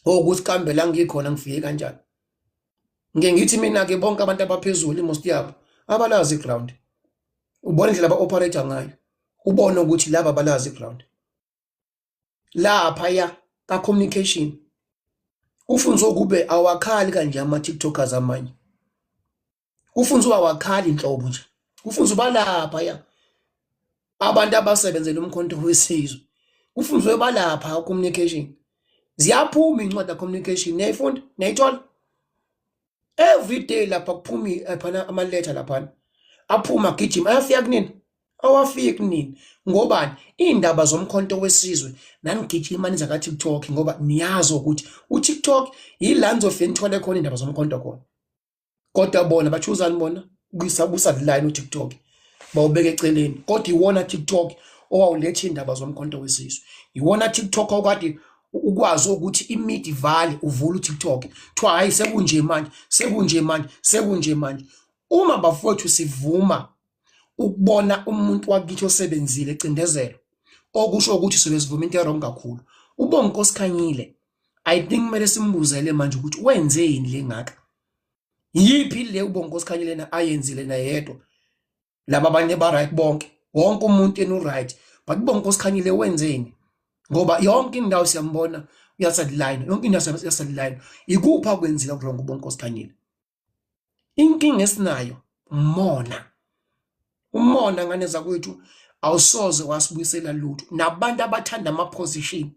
ukuthi kambe la ngikhona ngifike kanjani ngithi mina ke bonke abantu abaphezulu most yabo abalazi ground ubona indlela aba operate ngayo ubone ukuthi laba balazi ground lapha ya ka communication ufunzo kube awakhali kanje ama TikTokers amanye ufunzo awakhali inhlobo nje ufunzo balapha ya abantu abasebenzela umkhonto wesizwe ufunzo balapha communication ziyaphuma incwadi communication niyayifunda niyayithola every day lapha kuphumi phana ama letter lapha aphuma gijima ayafika kunini awafiki kunini ngobani indaba zomkhonto wesizwe nanigijima niza ka TikTok ngoba niyazi ukuthi uTikTok yilanzo fenithole khona indaba zomkhonto khona kodwa bona bachuzani bona kuyisabusa line uTikTok bawubeka eceleni kodwa iwona TikTok owawuletha indaba zomkhonto wesizwe iwona TikTok okade ukwazi ukuthi iMid Valley uvula uTikTok kuthiwa hayi sekunje manje uma bafowethu sivuma ukubona umuntu wakithi osebenzile ecindezelo okusho ukuthi sobe sivuma into wrong kakhulu ubongosi Khanyile I think kumele simbuzele manje ukuthi wenzeni lengaka yipi le ubongosi Khanyile na ayenzile na yedwa laba abanye ba right bonke wonke umuntu eno right but ubongosi Khanyile wenzeni ngoba yonke indawo siyambona uyasadline yonke indawo uyasadline ikupha kwenzile wrong ubongosi Khanyile inkinga esinayo umona ngane zakwethu awusoze wasibuyisela lutho nabantu abathanda ama position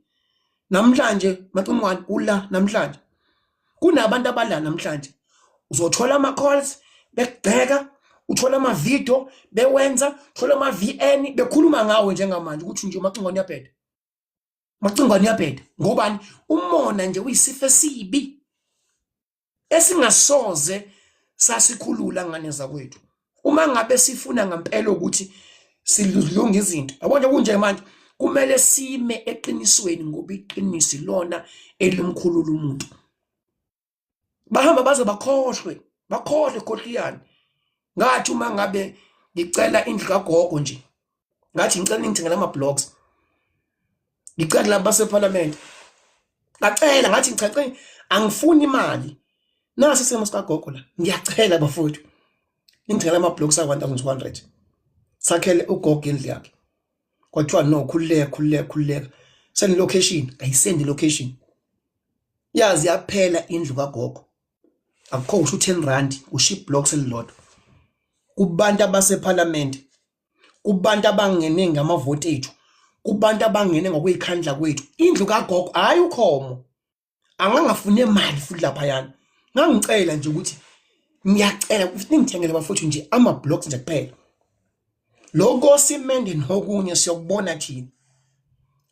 namhlanje macingwane ula namhlanje kunabantu abala namhlanje uzothola ama calls bekubheka uthola ama video bewenza uthola ama VN bekhuluma ngawe njengamanje ukuthi nje macingwane yaphethe ngobani umona nje uyisifo esibi esingasoze sasikhulula ngane zakwethu uma ngabe sifuna ngempela ukuthi silunga izinto yabona kunje manje kumele sime eqinisweni ngoba iqinisi lona elimkhulula umuntu bahamba baze bakhohlwe khohliyani ngathi uma ngabe ngicela indlu kagogo nje ngathi ngicela ngithengele ama blogs ngicela laba baseParliament ngacela ngathi ngichache angifuni imali nasi simo sikagogo la ngiyacela bafowethu ngithengele ama blogs a1200 sakhele ugogo indlu yakhe kwathiwa no khululeka send location ayisend location yazi yaphela indlu kagogo akukho usho 10 rand uship blocks elilodwa kubantu abaseParliament kubantu abangene ngamavote ethu kubantu abangene ngokuyikhandla kwethu indlu kagogo hayi ukhomo angangafune imali futhi lapha yana ngangicela nje ukuthi ngiyacela ukuthi ngithengele bafowethu nje ama blocks nje kuphela lokho simende nokunye siyokubona thina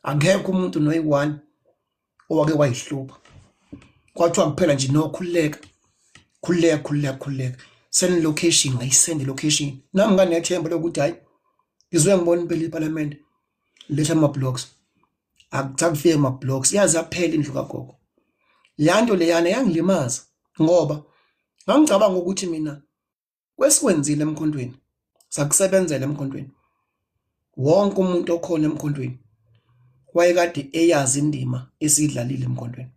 angekho umuntu noyi1 owake wayihlupha kwathiwa kuphela nje no khululeka send location ngayisend location nami nganethemba lokuthi hayi ngizwe ngibona impela iParliament letha ama blocks akutakufike ama blocks yazi aphela indlu kagogo yanto leyana yangilimaza ngoba ngangicabanga ukuthi mina kwesikwenzile emkhontweni sakusebenzela emkhontweni wonke umuntu okhona emkhontweni wayekade eyazi indima esidlalile emkhontweni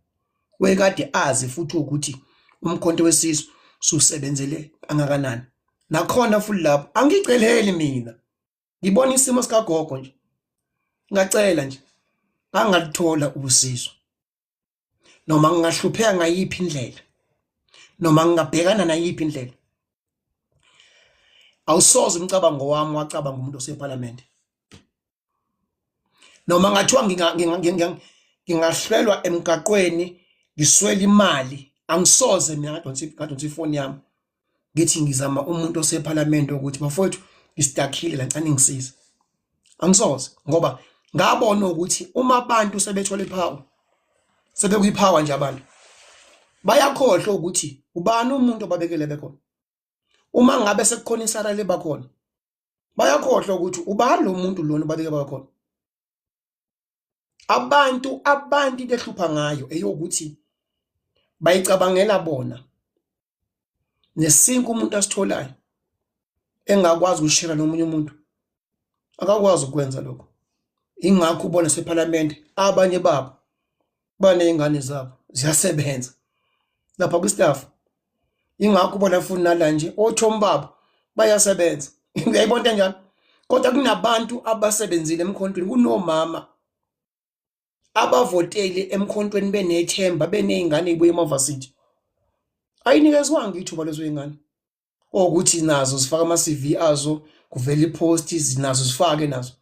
wayekade azi futhi ukuthi umkhonto wesizwe susebenzele angakanani nakhona futhi lapho angiceleli mina ngibona isimo sikagogo nje ngacela nje angalithola ubusizo noma ngingahlupheka ngayiphi indlela noma ngingabhekana nayiphi indlela awusoze umcabango wami wacabanga umuntu oseParliament noma ngathiwa ngingahlelwa emgaqweni ngiswela imali angisoze mina ngadonsa ifoni yami ngithi ngizama umuntu oseParliament ukuthi bafowethu ngistakhile la ncane ngisiza angisoze ngoba ngabona ukuthi uma abantu sebethola ipower sebekuyipower nje abantu bayakhohlwa ukuthi ubani umuntu obabekele bekhona uma ngabe sekukhona isara lebakhona bayakhohlwa ukuthi ubani lo muntu lona obabekele bakhona abantu behlupha ngayo eyokuthi bayicabangela bona nesinke umuntu asitholayo engakwazi ukushira nomunye umuntu akakwazi ukwenza lokho ingakho ubona seParliament abanye babo banezingane zabo ziyasebenza lapha kwistaff ingakho ubona futhi nala nje othomi babo bayasebenza ngiyayibona kanjani kodwa kunabantu abasebenzile emkhontweni kunomama abavotele emkhontweni benethemba benezingane ezibuye eMavasithi ayinikezwanga ithuba lezo zingane ukuthi nazo zifaka ama CV azo kuvela ipost nazo zifake nazo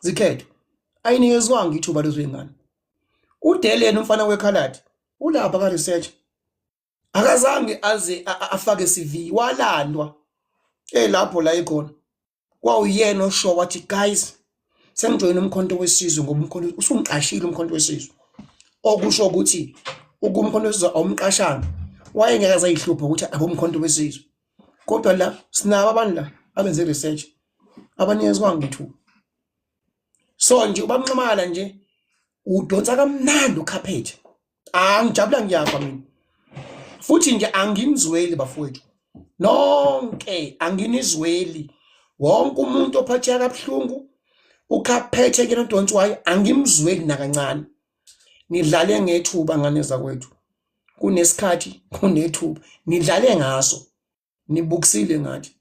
zikhethwe ayinikezwanga ithuba lezo zingane uDeleni umfana weKhaladi ulapha ka research akazange aze afake CV walandwa lapho la ikhona kwawuyena osho wathi guys sengijoyina umkhonto wesizwe ngoba umkhonto usumqashile umkhonto wesizwe okusho ukuthi ukumkhonto wesizwe awumqashanga wayengeke azayihlupha ukuthi abomkhonto wesizwe kodwa la sinabo abantu la abenze research abanikezwa ngithu so nje ubamnqamala nje udonsa kamnandi ukhaphethe angijabula ngiyafa mina futhi nje angimzweli bafowethu nonke anginizweli wonke umuntu ophatheka kabuhlungu ukhaphethe ke nodonswayo angimzweli nakancane nidlale ngethuba ngane zakwethu kunesikhathi kunethuba nidlale ngaso nibukisile ngathi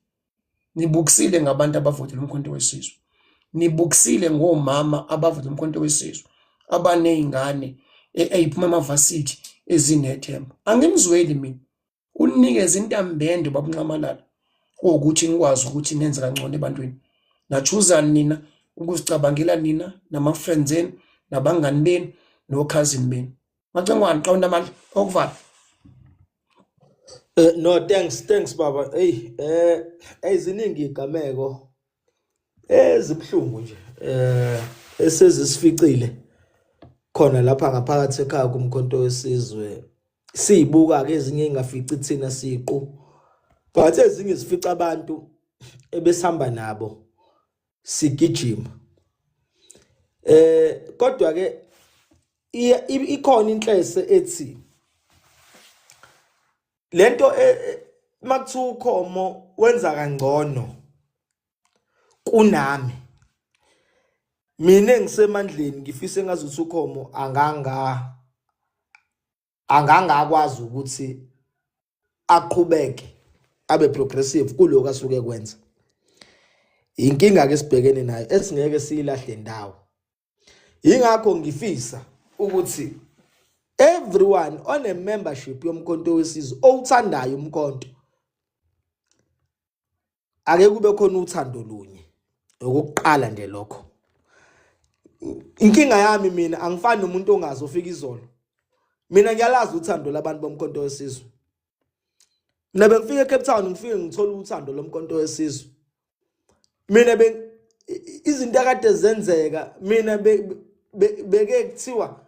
nibukisile ngabantu abavotela umkhonto wesizwe nibukisile ngomama abavotela umkhonto wesizwe abanezingane eziphuma eMavasithi ezinethemba angimzweli mina unikeze intambende babunqamalala ukuthi ngikwazi ukuthi nenze kangcono ebantwini nachoose nina ukuzicabangela nina nama friends eni nabangani beni no cousin beni macengwane qawuna mali okuvala No, thanks baba. Eziningi igameko ezibhlungu nje. Esezisificile khona lapha ngaphakathi ekhaya kumkhonto wesizwe. Siyibuka ke ezinye engafici thina siqu. But ezinye sifica abantu ebesihamba nabo sigijima. Kodwa ke ikhona inhlese ethi lento makuthiwa ukhomo wenza kangcono kunami mina engisemandleni ngifisa engazuthi ukhomo angangakwazi ukuthi aqhubeke abe progressive kuloko asuke kwenza inkinga ke sibhekene nayo esingeke siyilahle ndawo ingakho ngifisa ukuthi everyone on a membership yomkhonto wesizwe owuthandayo umkhonto ake kube khona uthando lunye okuqala nje lokho inkinga yami mina angifani nomuntu ongazi ofika izolo mina ngiyalazi uthando labantu bomkhonto wesizwe mina bengifika eCape Town ngifike ngithola uthando lomkhonto wesizwe mina izinto akade zenzeka mina beke kuthiwa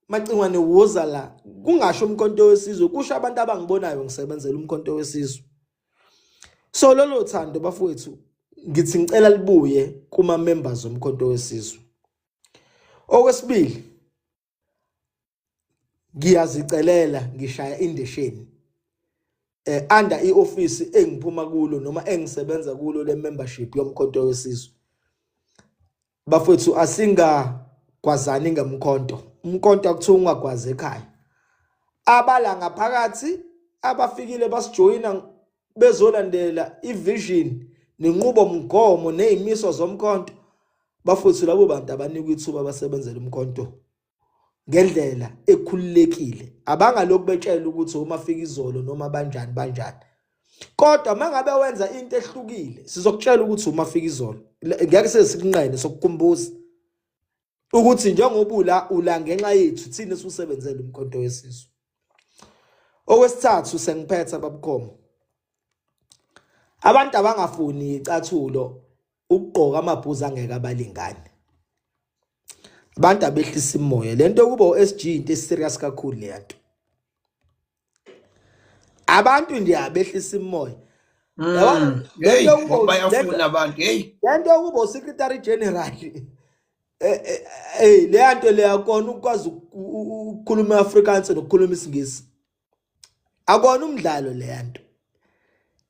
macingwane woza la kungasho umkhonto wesizwe kusho abantu abangibonayo ngisebenzela umkhonto wesizwe So lolo thando bafowethu ngithi ngicela libuye kuma members omkhonto wesizwe. Okwesibili ngiyazicelela ngishaya indesheni under ioffice engiphuma kulo noma engisebenza kulo le membership yomkhonto wesizwe. Bafowethu asingagwazani ngemkhonto. Umkhonto akuthiwa ungagwaza ekhaya. Abala ngaphakathi abafikile basijoyina bezolandela ivision nenqubo mgomo nezimiso zomkhonto. Bafowethu labo bantu abanikwa ithuba basebenzele umkhonto ngendlela ekhululekile. Abangalokhu betshela ukuthi uma fika izolo noma banjani. Kodwa mangabe wenza into ehlukile sizokutshela ukuthi uma fika izolo. Ngeke sesikunqene sokukhumbuza ukuthi njengoba ula ngenxa yethu thina susebenzele umkhonto wesizwe. Okwesithathu sengiphetha babukhomo. Abantu abangafuni icathulo ukugqoka amabhuzu angeke abalingane. Abantu abehlisa imoya. Lento kuba uSG into eserious kakhulu lento. Abantu nje abehlisa imoya. Hey, bayafuna abantu. Hey. Lento kuba uSecretary General. Le nto le yakona ukwazi ukukhuluma iAfrikaans nokukhuluma isiNgisi. Akona umdlalo le nto.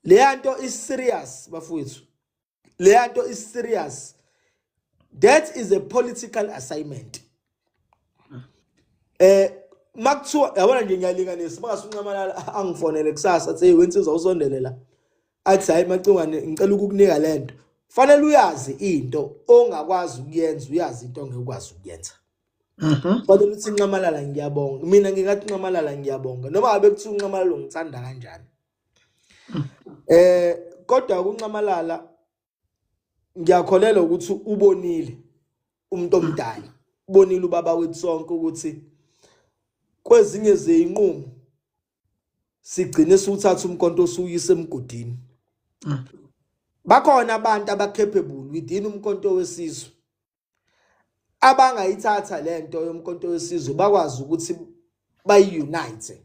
Le nto is serious bafowethu. Le nto is serious. That is a political assignment. Makuthiwa yabona nje ngiyalinganisa makasuncamalala angifonele kusasa athi hey wensizwa uzondele la. Athi hayi Macingwane ngicela ukukunika lento. Fanele uyazi into ongakwazi ukuyenza uyazi into ongekwazi ukuyenza. Kodwa uthi ncamalala ngiyabonga. Mina ngingathi ncamalala ngiyabonga noma ngabe kuthi uncamalala ngithanda kanjani. Kodwa ukuncamalala ngiyakholela ukuthi ubonile umuntu omdala. Ubonile ubaba wethu sonke ukuthi kwezinye zeinqumo sigcine suthatha umkhonto osuyise emgodini. Bakhona abantu abacapable within umkhonto wesizwe abangayithatha lento yomkhonto wesizwe bakwazi ukuthi bayunite.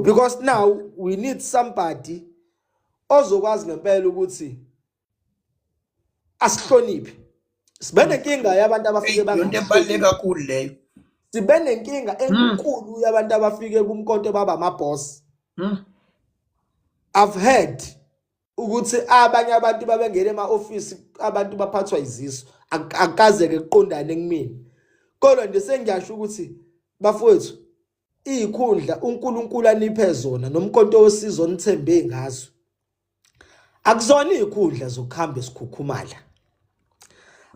Because now we need somebody ozokwazi ngempela ukuthi asihloniphe. Sibe nenkinga yabantu abafike Into ebaluleke kakhulu leyo. Sibe nenkinga enkulu yabantu abafike kumkhonto baba amaboss. I've heard ukuthi abanye abantu babengena ema-office abantu baphathwa iziso akazeke kuqondane kumina. Kodwa nje sengiyasho ukuthi bafowethu izikhundla uNkulunkulu aniphe zona nomkhonto wesizwe onithembe ngazo. Akuzona izikhundla zokuhamba esikhukhumala.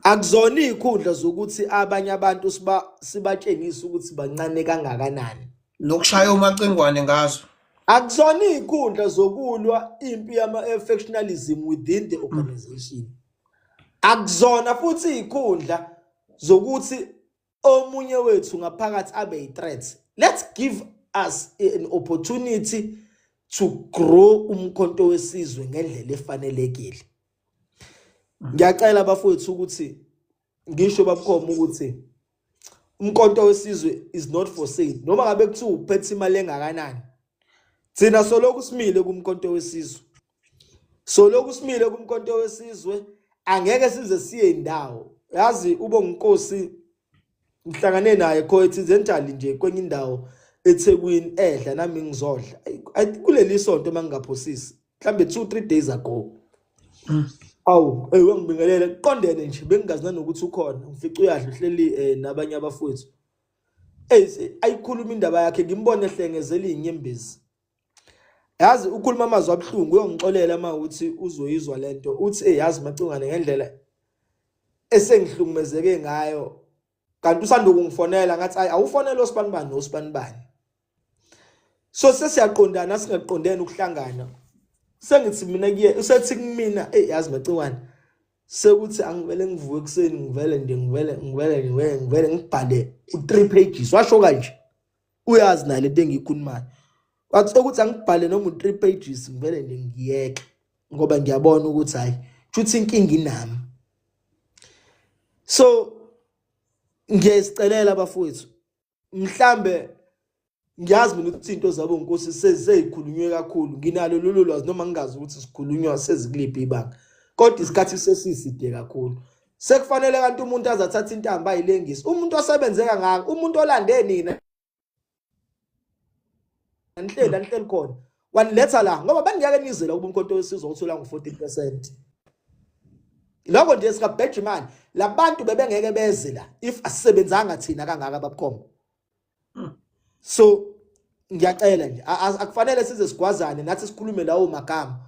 Akuzona izikhundla zokuthi abanye abantu sibatshengisa ukuthi bancane kangakanani Nokushaya uMacingwane ngazo. Akuzona izikhundla zokulwa impi yama-factionalism within the organization. Akuzona futhi izikhundla zokuthi omunye wethu ngaphakathi abe yi-threat. Let's give us an opportunity to grow umkhonto wesizwe ngendlela efanelekile. Ngiyacela bafowethu ukuthi ngisho babukhoma ukuthi umkhonto wesizwe is not for sale. Noma ngabe kuthiwa uphethe imali engakanani. Thina soloku simile kumkhonto wesizwe. Soloku simile kumkhonto wesizwe angeke size siye indawo. Yazi uBonginkosi ngihlangane naye coincidental nje kwenye indawo eThekwini edla nami ngizodla. Kuleli sonto mangingaphosisi. Mhlambe 2-3 days ago. Awu, wangibingelela kuqondene nje bengingazi nanokuthi ukhona. Ngifica uyadla uhleli nabanye abafowethu. Ayikhuluma indaba yakhe ngimbone ehlengezela izinyembezi. Yazi ukhuluma amazwi abhlungu uyongixolela mawuthi uzoyizwa lento. Uthi yazi Macingwane ngendlela esengihlukumezeke ngayo. Kanti usanda ukungifonela ngathi awufonela osibanibani nosibanibani. So sesiyaqondana singaqondene ukuhlangana. Sengithi mina kuye usethi kumina yazi Macingwane sekuthi angivele ngivuke ekseni ngivele ngibhale 3 pages washo kanje uyazi nayo lento engiyikhulumayo. Wathi ukuthi angibhale noma 3 pages ngivele ngiyeke ngoba ngiyabona ukuthi hayi futhi inkinga inami. So ngiyasicelela abafowethu mhlambe ngiyazi mina ukuthi into zabo nkosi sezikhulunywe kakhulu nginalo lolu lwazi noma ngingazi ukuthi sikhulunywa sezikuliphi ibanga kodwa isikhathi sesiside kakhulu sekufanele kanti umuntu azathatha intamba ayilengisi umuntu osebenzeka ngako umuntu olande nina anhleli khona waniletha la ngoba bengiyake nizela ukuba umkhonto wesizwe uthola ngo14%. Lokho nje sika Benjamin labantu bebengeke beze la if asisebenzanga thina kangaka babukhoma. So ngiyacela nje akufanele size sigwazane nathi sikhulume lawo magama.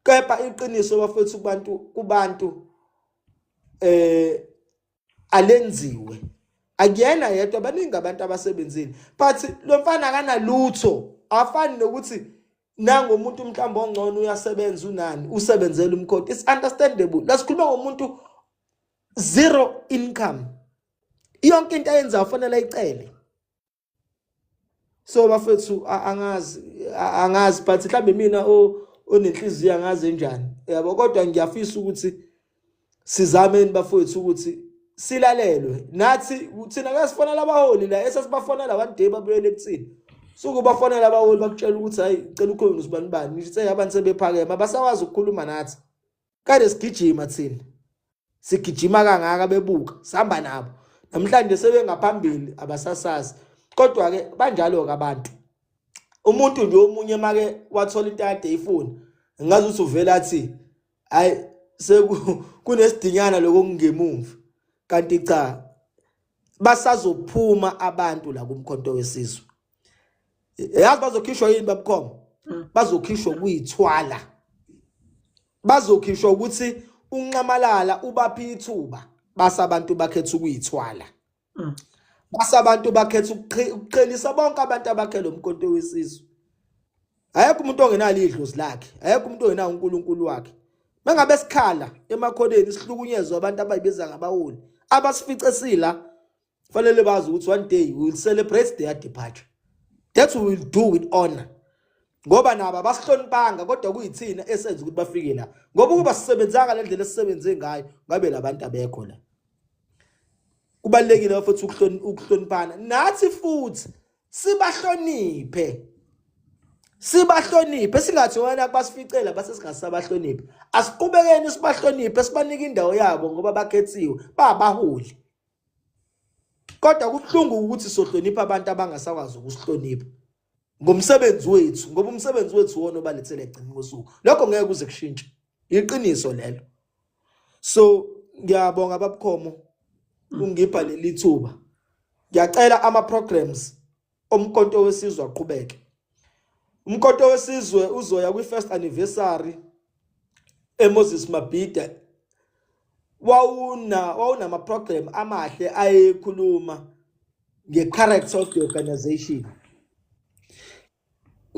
Kepha iqiniso bafethu kubantu alenziwe. Akuyena yedwa baningi abantu abasebenzile. But lo mfana akanalutho. Afani nokuthi nango umuntu mhlawumbe ongcono uyasebenza unani usebenzela umkhonto. It's understandable. Lasikhuluma ngomuntu zero income. Yonke into ayenza ufanele icele. So bafethu angazi but mhlambe mina onenhliziyo angazi njani. Yabo kodwa ngiyafisa ukuthi sizameni bafethu ukuthi silalelwe. Nathi thina ngasifonela abaholi la esasibafonela one day babuyele kuthini. Sukubafonela abaholi bakutshela ukuthi hayi cela ukhona usibani bani ngithi abantu sebephakema basawazi ukukhuluma nathi. Kade sigijima thina. Sigijima kangaka bebuka sihamba nabo. Namhlanje sebengaphambili abasasazi. Kodwa ke banjalo ke abantu. Umuntu nje omunye make wathola into yakade ifuna. Ngazi ukuthi uvela athi hayi kunesidinyana lokungemumva. Kanti cha basazophuma abantu la kumkhonto wesizwe. Yazi bazokhishwa yini babukhoma? Bazokhishwa kuyithwala. Bazokhishwa ukuthi unqamalala ubaphi ithuba basabantu bakhetha ukuyithwala. Basabantu bakhetha ukuqhelisa bonke abantu abakhela umkhonto wesizwe. Ayekho umuntu ongenalo idlozi lakhe, ayekho umuntu ongenawo uNkulunkulu wakhe. Mangabe sikhala emakhoneni sihlukunyezwe abantu abayibiza ngabaholi, abasifice sila, fanele bazi ukuthi one day we will celebrate their departure. That we will do with honor. Ngoba nabo basihlonipanga kodwa kuyithina esenza ukuthi bafike la. Ngoba ukuba sisebenzanga le ndlela esisebenze ngayo, ngabe labantu abekho la. Kubalekile futhi ukuhlonipana. Nathi futhi sibahloniphe. Sibahloniphe singathi wena basificela base singasabahloniphe. Asiqhubekeni sibahloniphe sibanike indawo yabo ngoba bakhethiwe babaholi. Kodwa kubuhlungu ukuthi sohlonipha abantu abangasakwazi ukusihlonipha. Ngomsebenzi wethu, ngoba umsebenzi wethu wona obalethele egcini kosuku. Lokho ngeke kuze kushintshe. Iqiniso lelo. So ngiyabonga babukhomo ungipha leli thuba. Ngiyacela ama programs omkhonto wesizwe aqhubeke. Umkhonto wesizwe uzoya kwi first anniversary eMoses Mabhida. Wawuna ama program amahle ayekhuluma nge-character of the organization.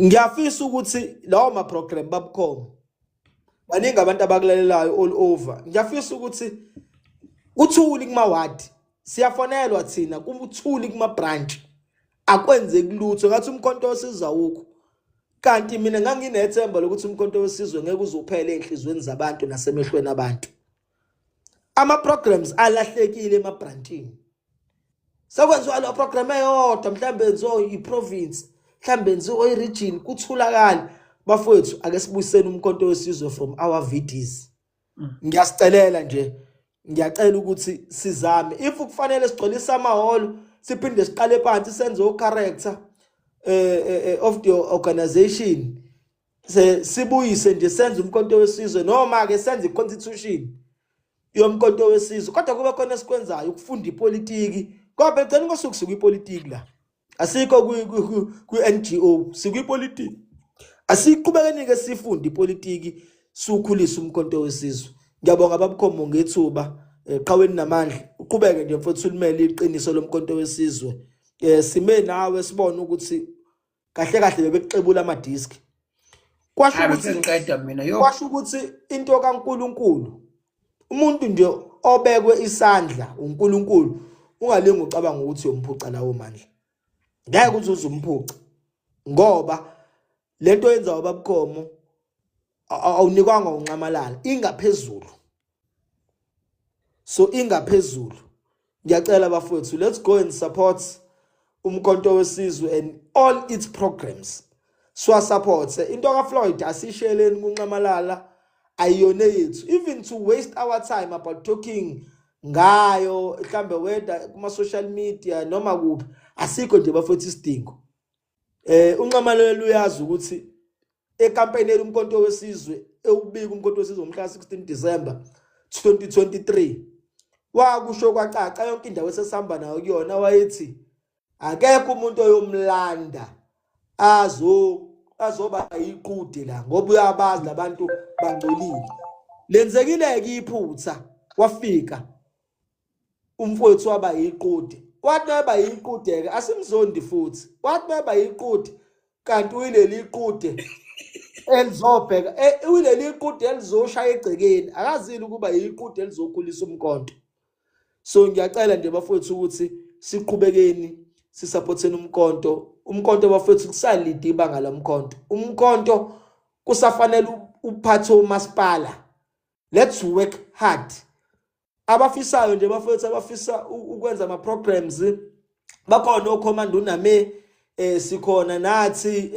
Ngiyafisa ukuthi lawo ma program babukhoma. Baningi abantu abakulalelayo all over. Ngiyafisa ukuthi uthuli kuma ward siyafonelwa thina kubuthuli kuma branch akwenzeki lutho ngathi umkhonto wesizwe awukho. Kanti mina nganginethemba lokuthi umkhonto wesizwe ngeke uzophela enhlizweni zabantu nasemehlweni abantu. Ama programs alahlekile ema branchini. Sekwenziwa lo program eyodwa mhlambe enzo iprovince, mhlambe enzo iregion kuthulakala bafowethu ake sibuyiseni umkhonto wesizwe from our VDs. Ngiyasicelela nje. Ngiyacela ukuthi sizame if kufanele sigcolisa amaholo siphinde siqale phansi senze o-character of the organization sibuyise nje senze umkhonto wesizwe noma ke senze i-constitution yomkhonto wesizwe kodwa kube khona esikwenzayo ukufunda ipolitiki ngoba egcina ngosukusuka ipolitiki la asikho ku-NGO sikwipolitiki asiqhubekeni ke sifunda ipolitiki sukhulisa umkhonto wesizwe. Ngiyabonga babukhomo ngethuba qhaweni namandla uqhubeke nje mfowethu ulimele iqiniso lomkhonto wesizwe. Sime nawe sibone ukuthi kahle kahle bebekuxebula ama disk. Kwasho ukuthi into kaNkuluNkulu umuntu nje obekwe isandla uNkulunkulu ungalingi ucabanga ukuthi uyomphuca lawo mandla. Ngeke ukuthi uzumphuca ngoba lento yenza babukhomo awunikwanga unqamalala ingaphezulu. So ingaphezulu. Ngiyacela bafowethu let's go and support umkhonto wesizwe and all its programs support into ka Floyd asisheleni kunqamalala ayiyona yethu, even to waste our time about talking ngayo mhlambe whether kuma social media noma kuphi asikho nje bafethu isidingo. Unqamalelo uyazi ukuthi ecampaign umkhonto wesizwe ewubika umkhonto wesizwe ngomhla 16 December 2023 wakusho kwacaca yonke indawo esesihamba nayo kuyona wayethi akekho umuntu oyomlanda azoba iqude la ngoba uyabazi labantu bangcolile. Lenzekile ke iphutha wafika umfowethu waba iqude, wathi waba iqude ke asimzondi futhi, wathi waba iqude kanti uyileli iqude elizobheka uyileli iqude elizoshaya egcekeni akazili ukuba iqude elizokhulisa umkhonto. So ngiyacela nje bafowethu ukuthi siqhubekeni sisupporteni umkhonto bafowethu kusalide ibanga lomkhonto. Umkhonto kusafanele uphathe umasipala. Let's work hard. Abafisayo nje bafowethu abafisa ukwenza ama programs bakhona ocommand uname sikhona nathi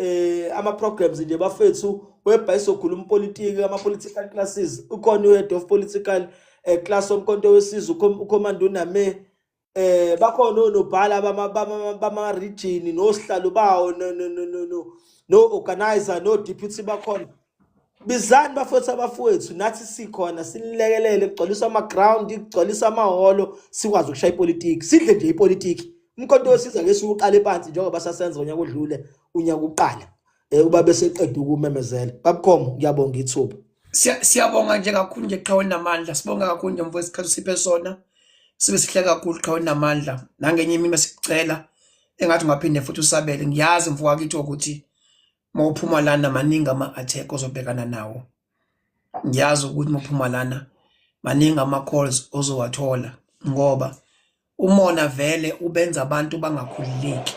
ama programs nje bafowethu weba isokhuluma umpolitiki ama political classes ukhona uhead of political class omkhonto wesizwe ucommand uname bakhona onobhala bama region nosihlalo bawo no organizer no deputy bakhona. Bizani bafowethu abafowethu nathi sikhona sinilekelele kugcwaliswa ama ground kugcwaliswa amaholo sikwazi ukushaya ipolitiki sidle nje ipolitiki. Umkhonto wesizwe ke siuqale phansi njengoba sasenza unyaka odlule unyaka uqala uba bese eqeda ukumemezela. Babukhomo ngiyabonga ithuba. Siyabonga nje kakhulu nje Qhaweni Namandla, sibonga kakhulu nje mfowethu isikhathi siphe sona sibe sihle kakhulu Qhaweni Namandla. Nangenye imini masicela engathi ungaphinde futhi usabele. Ngiyazi mfowethu wakithi ukuthi mawuphuma lana maningi ama-attack ozobhekana nawo. Ngiyazi ukuthi mawuphuma lana maningi ama-calls ozowathola ngoba umona vele ubenza abantu bangakhululeki.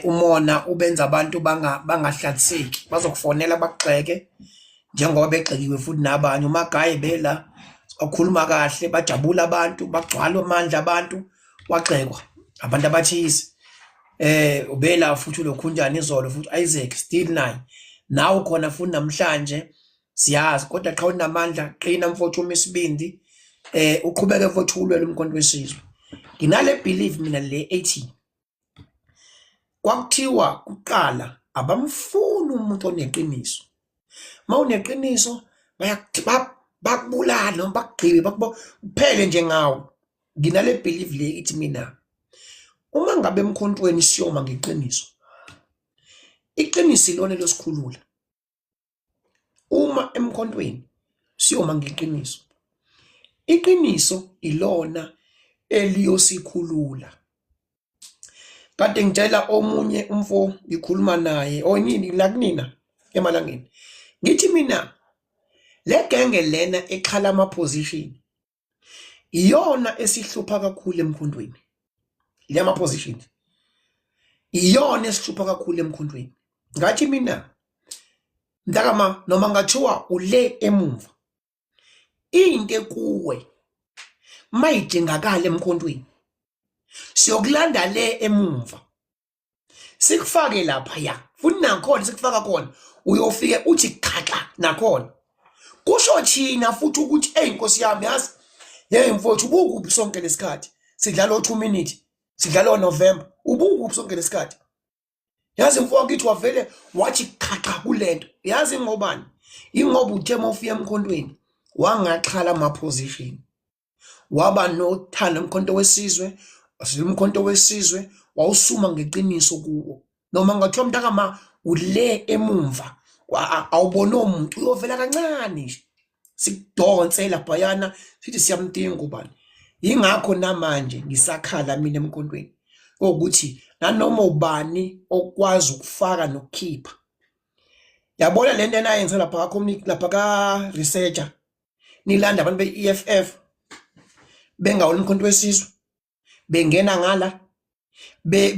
Umona ubenza abantu bangahlatseki, bazokufonela bagxeke njengoba begxikiwe futhi nabanye. Umagaye bela akhuluma kahle bajabula abantu bagcwala amandla abantu wagxekwa abantu abathisi. Ubela futhi lokhunjani izolo futhi Isaac still naye nawe khona futhi namhlanje siyazi kodwa Qhaweni Namandla qina mfowethu uMsibindi uqhubeke futhi ulwele umkhonto wesizwe. Nginale belief mina le 18 kwakuthiwa kuqala abamfuni umuntu oneqiniso. Mawuneqiniso bakubulala noma bakugqibe kuphele nje ngawe. Nginale belief le ithi mina uma ngabe emkhontweni siyoma ngeqiniso, iqiniso ilona losikhulula. Uma emkhontweni siyoma ngeqiniso, iqiniso ilona eliyosikhulula. Kade ngitshela omunye umfo ngikhuluma naye oyini la kunina emalangeni ngithi mina le genge lena exhala ama position iyona esihlupha kakhulu emkhontweni. Le ama positions iyona esihlupha kakhulu emkhontweni. Ngathi mina ndakama noma ngathiwa ule emumva into kuwe mayidingakala emkhontweni siyokulanda le emumva sikufake lapha ya futhi nakhona sikufaka khona uyofike uthi qhaqa nakhona kusho thina futhi ukuthi Nkosi yami yazi mfowethu ubukuphi sonke lesikhathi sidlala 2 minutes sidlala November ubukuphi sonke lesikhathi. Yazi mfowethu ngithi wavele wathi qhaqa kulento. Yazi ngobani? Ingoba uthe mawufika emkhontweni wangaxhala ama position waba nothanda umkhonto wesizwe umkhonto wesizwe wawusuma ngeqiniso kuwo noma ngathiwa mntakama ule emumva awubona umuntu uyovela kancane nje sikudonsela bhayana sithi siyamdinga ubani. Ingakho namanje ngisakhala mina emkhontweni ukuthi nanoma ubani okwazi ukufaka nokukhipha. Yabona lento enayenza lapha ka community lapha ka researcher nilanda abantu be-EFF bengawona umkhonto wesizwe bengena ngala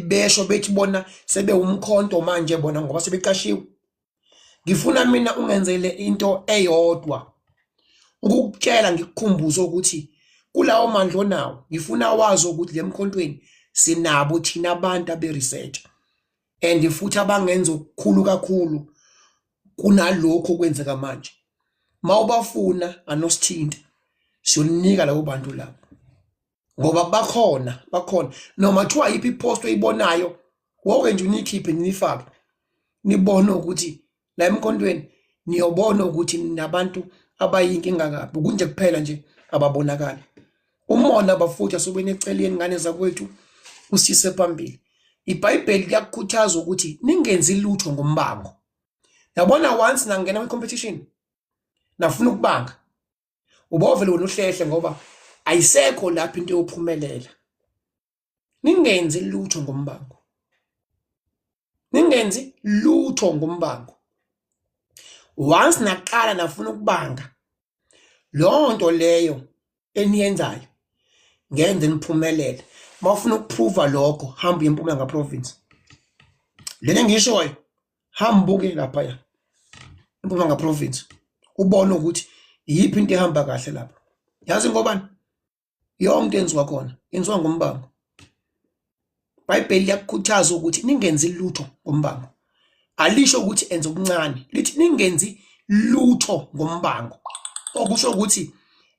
besho bethi bona sebe umkhonto manje bona ngoba sebeqashiwe. Ngifuna mina ungenzele into eyodwa ukukutshela ngikukhumbuzo ukuthi kulawo mandla onawo ngifuna wazi ukuthi le mkhontweni sinabo thina abantu abe research and futhi abangenza okukhulu kakhulu kunalokho kwenzeka manje. Mawubafuna anosithinta siyonika labo bantu labo, ngoba bakhona noma kuthiwa yiphi ipost oyibonayo wonke nje unikhiphe nifake nibone ukuthi la emkondweni niyobona ukuthi nabantu abayinkinga kabi kunje kuphela nje ababonakala. Umona bafutha asobene eceleni ngane zakwethu usise phambili. iBhayibheli liyakukhuthaza ukuthi ningenzi lutho ngombango. Yabona once nangena kwi-competition nafuna ukubanga ubovele wena uhlehle ngoba ayisekho lapho into yophumelela. Ningenzi lutho ngombango. Ningenzi lutho ngombango. Once naqala nafuna ukubanga lonto leyo eniyenzayo ngenze niphumelele. Mawufuna ukuprova lokho hamba eMpumalanga province. Lena ngishoyo hamba buke lapha ya eMpumalanga province ubone ukuthi yiphi into ehamba kahle lapha. Yazi ngobani? Yonke enziwa khona yenziwa ngombango. iBhayibheli liyakukhuthaza ukuthi ningenzi lutho ngombango. Alisho ukuthi enze okuncane, lithi ningenzi lutho ngombango. Okusho ukuthi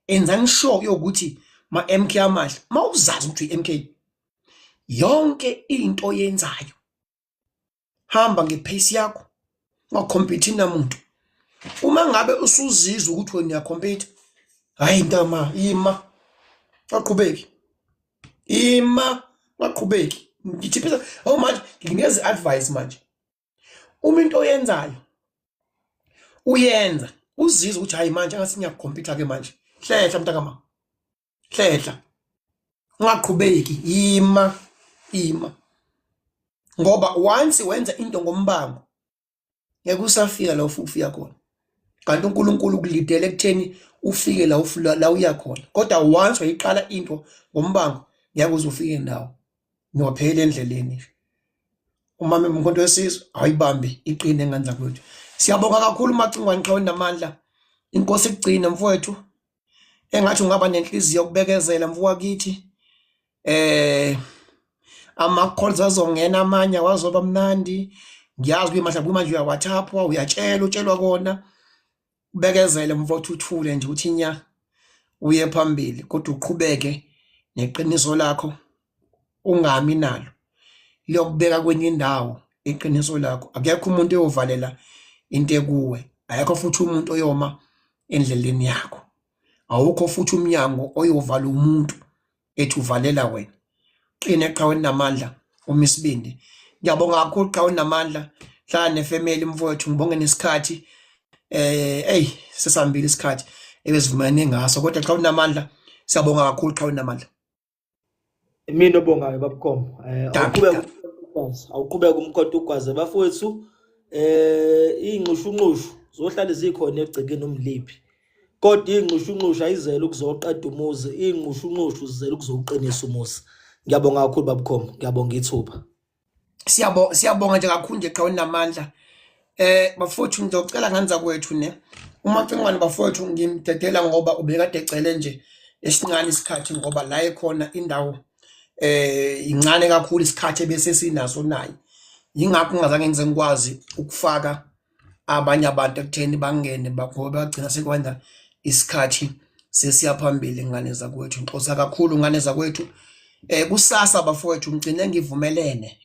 enzani sure yokuthi ma MK amahle mawuzazi ukuthi MK yonke into oyenzayo hamba ngepace yakho, ungacompete namuntu. Uma ngabe usuzizwa ukuthi wena uyacompete, hayi ntama ima aqhubeki, ima aqhubeki. Ngithi phela manje nginikeza advice manje, uma into oyenzayo uyenza uzizwa ukuthi hayi manje angasi ngiyacompete ke manje, hlehla mntakama, hlehla, ungaqhubeki, ima. Ngoba once wenza into ngombango ngeke usafika la ufika khona. Kanti uNkulunkulu ukulidele ekutheni ufike la uya khona. Kodwa once wayiqala into ngombango ngeke uzufike ndawo. Niwaphela endleleni. Umama umuntu wesizwe ayibambe iqine enganza kwethu. Siyabonga kakhulu Macingwane xa unamandla. Inkosi igcina mfowethu. Engathi ungaba nenhliziyo yokubekezela mfowethu kithi. Ama-calls azongena amanye awazoba mnandi. Ngiyazi kuyimahla manje uyawathapha, utshelwa kona. Ubekezele mfowethu uthule nje uthi nya uye phambili kodwa uqhubeke neqiniso lakho ungami nalo. Liyokubeka kwenye indawo iqiniso lakho. Akekho umuntu oyovalela into ekuwe. Ayikho futhi umuntu oyoma endleleni yakho. Awukho futhi umnyango oyovala umuntu ethi uvalela wena. Qine eqhaweni namandla uMisibindi. Ngiyabonga kakhulu xa unamandla. Hlala nefamily mfowethu ngibonge nesikhathi. Sesihambile isikhathi ebesivumane ngaso kodwa xa unamandla siyabonga kakhulu xa unamandla. Mina obongayo babukhomo awuqhubeka umkhonto ugwaze bafowethu ingqushunqushu zohlala zikhona egcekeni umliphi kodwa ingqushunqushu ayizele ukuzoqeda umuzi, ingqushunqushu zizele ukuzoqinisa umuzi. Ngiyabonga kakhulu babukhomo, ngiyabonga ithuba. Siyabonga nje kakhulu nje xa unamandla. Bafowethu ngizocela nganza kwethu ne uMacingwane bafowethu ngimdedela ngoba ubekade ecele nje esincane isikhathi ngoba la ekhona indawo incane kakhulu isikhathi bese sinaso nayi. Yingakho ngazange ngize ngikwazi ukufaka abanye abantu ekutheni bangene ngoba bagcina sekwenza isikhathi sesiyaphambili ngane zakwethu. Ngixosa kakhulu ngane zakwethu. Kusasa bafowethu ngicine ngivumelene.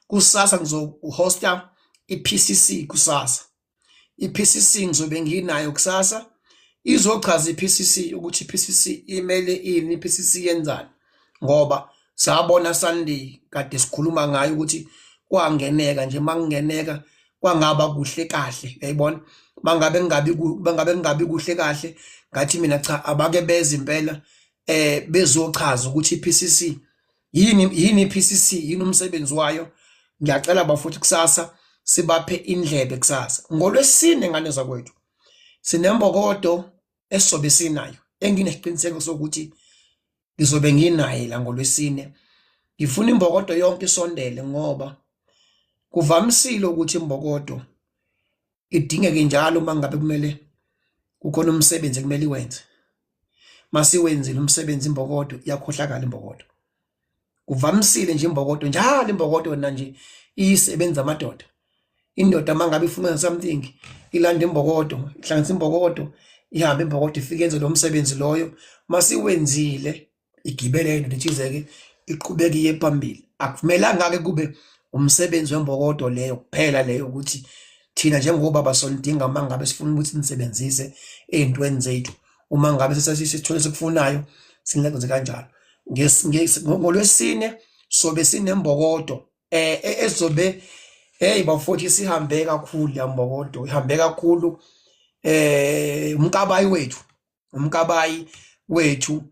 Kusasa ngizohosta iPCC kusasa. iPCC ngizobe nginayo kusasa. Izochaza iPCC ukuthi iPCC imele ini, iPCC yenzani. Ngoba sabona Sunday kade sikhuluma ngayo ukuthi kwangeneka nje mangingeneka kwangaba kuhle kahle. Uyayibona? Bangabe ngabi kuhle kahle ngathi mina cha abake beze impela bezochaza ukuthi iPCC yini iPCC yini umsebenzi wayo. Ngiyacela bafuthu kusasa sibaphe indlebe kusasa. NgoLwesine ngane zakwethu sinembokodo esizobe sinayo enginesiqiniseko sokuthi ngizobe nginaye la ngoLwesine. Ngifuna imbokodo yonke isondele ngoba kuvamisile ukuthi imbokodo idingeke njalo mangabe kumele kukhona umsebenzi kumele iwenze. Masiwenzile umsebenzi imbokodo iyakhohlakala imbokodo. kuvamisile nje imbokodo njalo imbokodo yona nje isebenza amadoda. Indoda mangabe ifuna something ilanda imbokodo, ihlanganisa imbokodo, ihambe imbokodo ifike yenze lo msebenzi loyo, masiwenzile igibele into ethizeke iqhubeke iye phambili. Akuvumelanga ke kube umsebenzi wembokodo leyo kuphela leyo ukuthi thina njengobaba solidinga mangabe sifuna ukuthi nisebenzise ezintweni zethu. Uma ngabe sesithole sikufunayo singenze kanjalo. NgoLwesine sobe sinembokodo ezobe bafowethu sihambe kakhulu yambokodo, ihambe kakhulu umkabayi wethu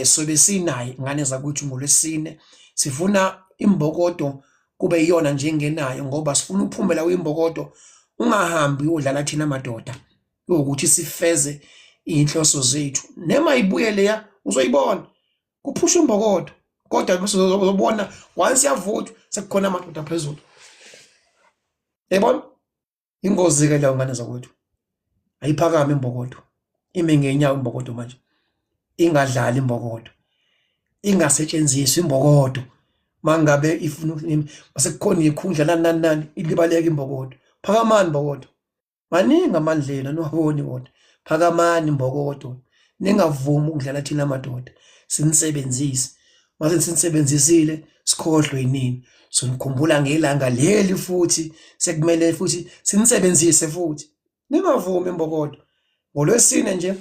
sobe sinaye ngane zakwethu ngoLwesine. Sifuna imbokodo kube yiyona nje engenayo ngoba sifuna uphumela kwimbokodo, ungahambi uyodlala thina madoda ukuthi sifeze inhloso zethu. Nema ibuye leya uzoyibona kuphusha imbokodo, kodwa bese uzobona once yavuthwa sekukhona amadoda phezulu. Yabona ingozi ke leyo ngane zakwethu. Ayiphakame imbokodo, ime ngenyawo imbokodo manje, ingadlali imbokodo, ingasetshenziswa imbokodo. Mangabe ifuna masekukhona ikhundla nani ilibaleka imbokodo. Phakamani imbokodo, maningi amandlela niwaboni kodwa. Phakamani imbokodo, ningavumi ukudlala thina amadoda, sinisebenzise. Mase sinisebenzisile sikhohlwe yinini, so nikhumbula ngelanga leli futhi sekumele futhi sinisebenzise futhi. Ningavumi imbokodo. NgoLwesine nje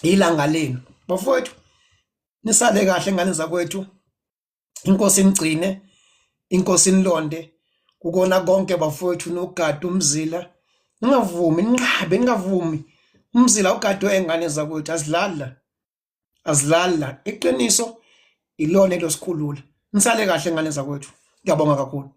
ilanga lenu bafowethu, nisale kahle ngane zakwethu. Inkosi inigcine, inkosi inilonde kukona konke bafowethu, nogada umzila. Ningavumi, ninqabe, ningavumi umzila ugadwe engane zakwethu. Azilala iqiniso ilona elosikhulula. Nisale kahle ngane zakwethu. Ngiyabonga kakhulu.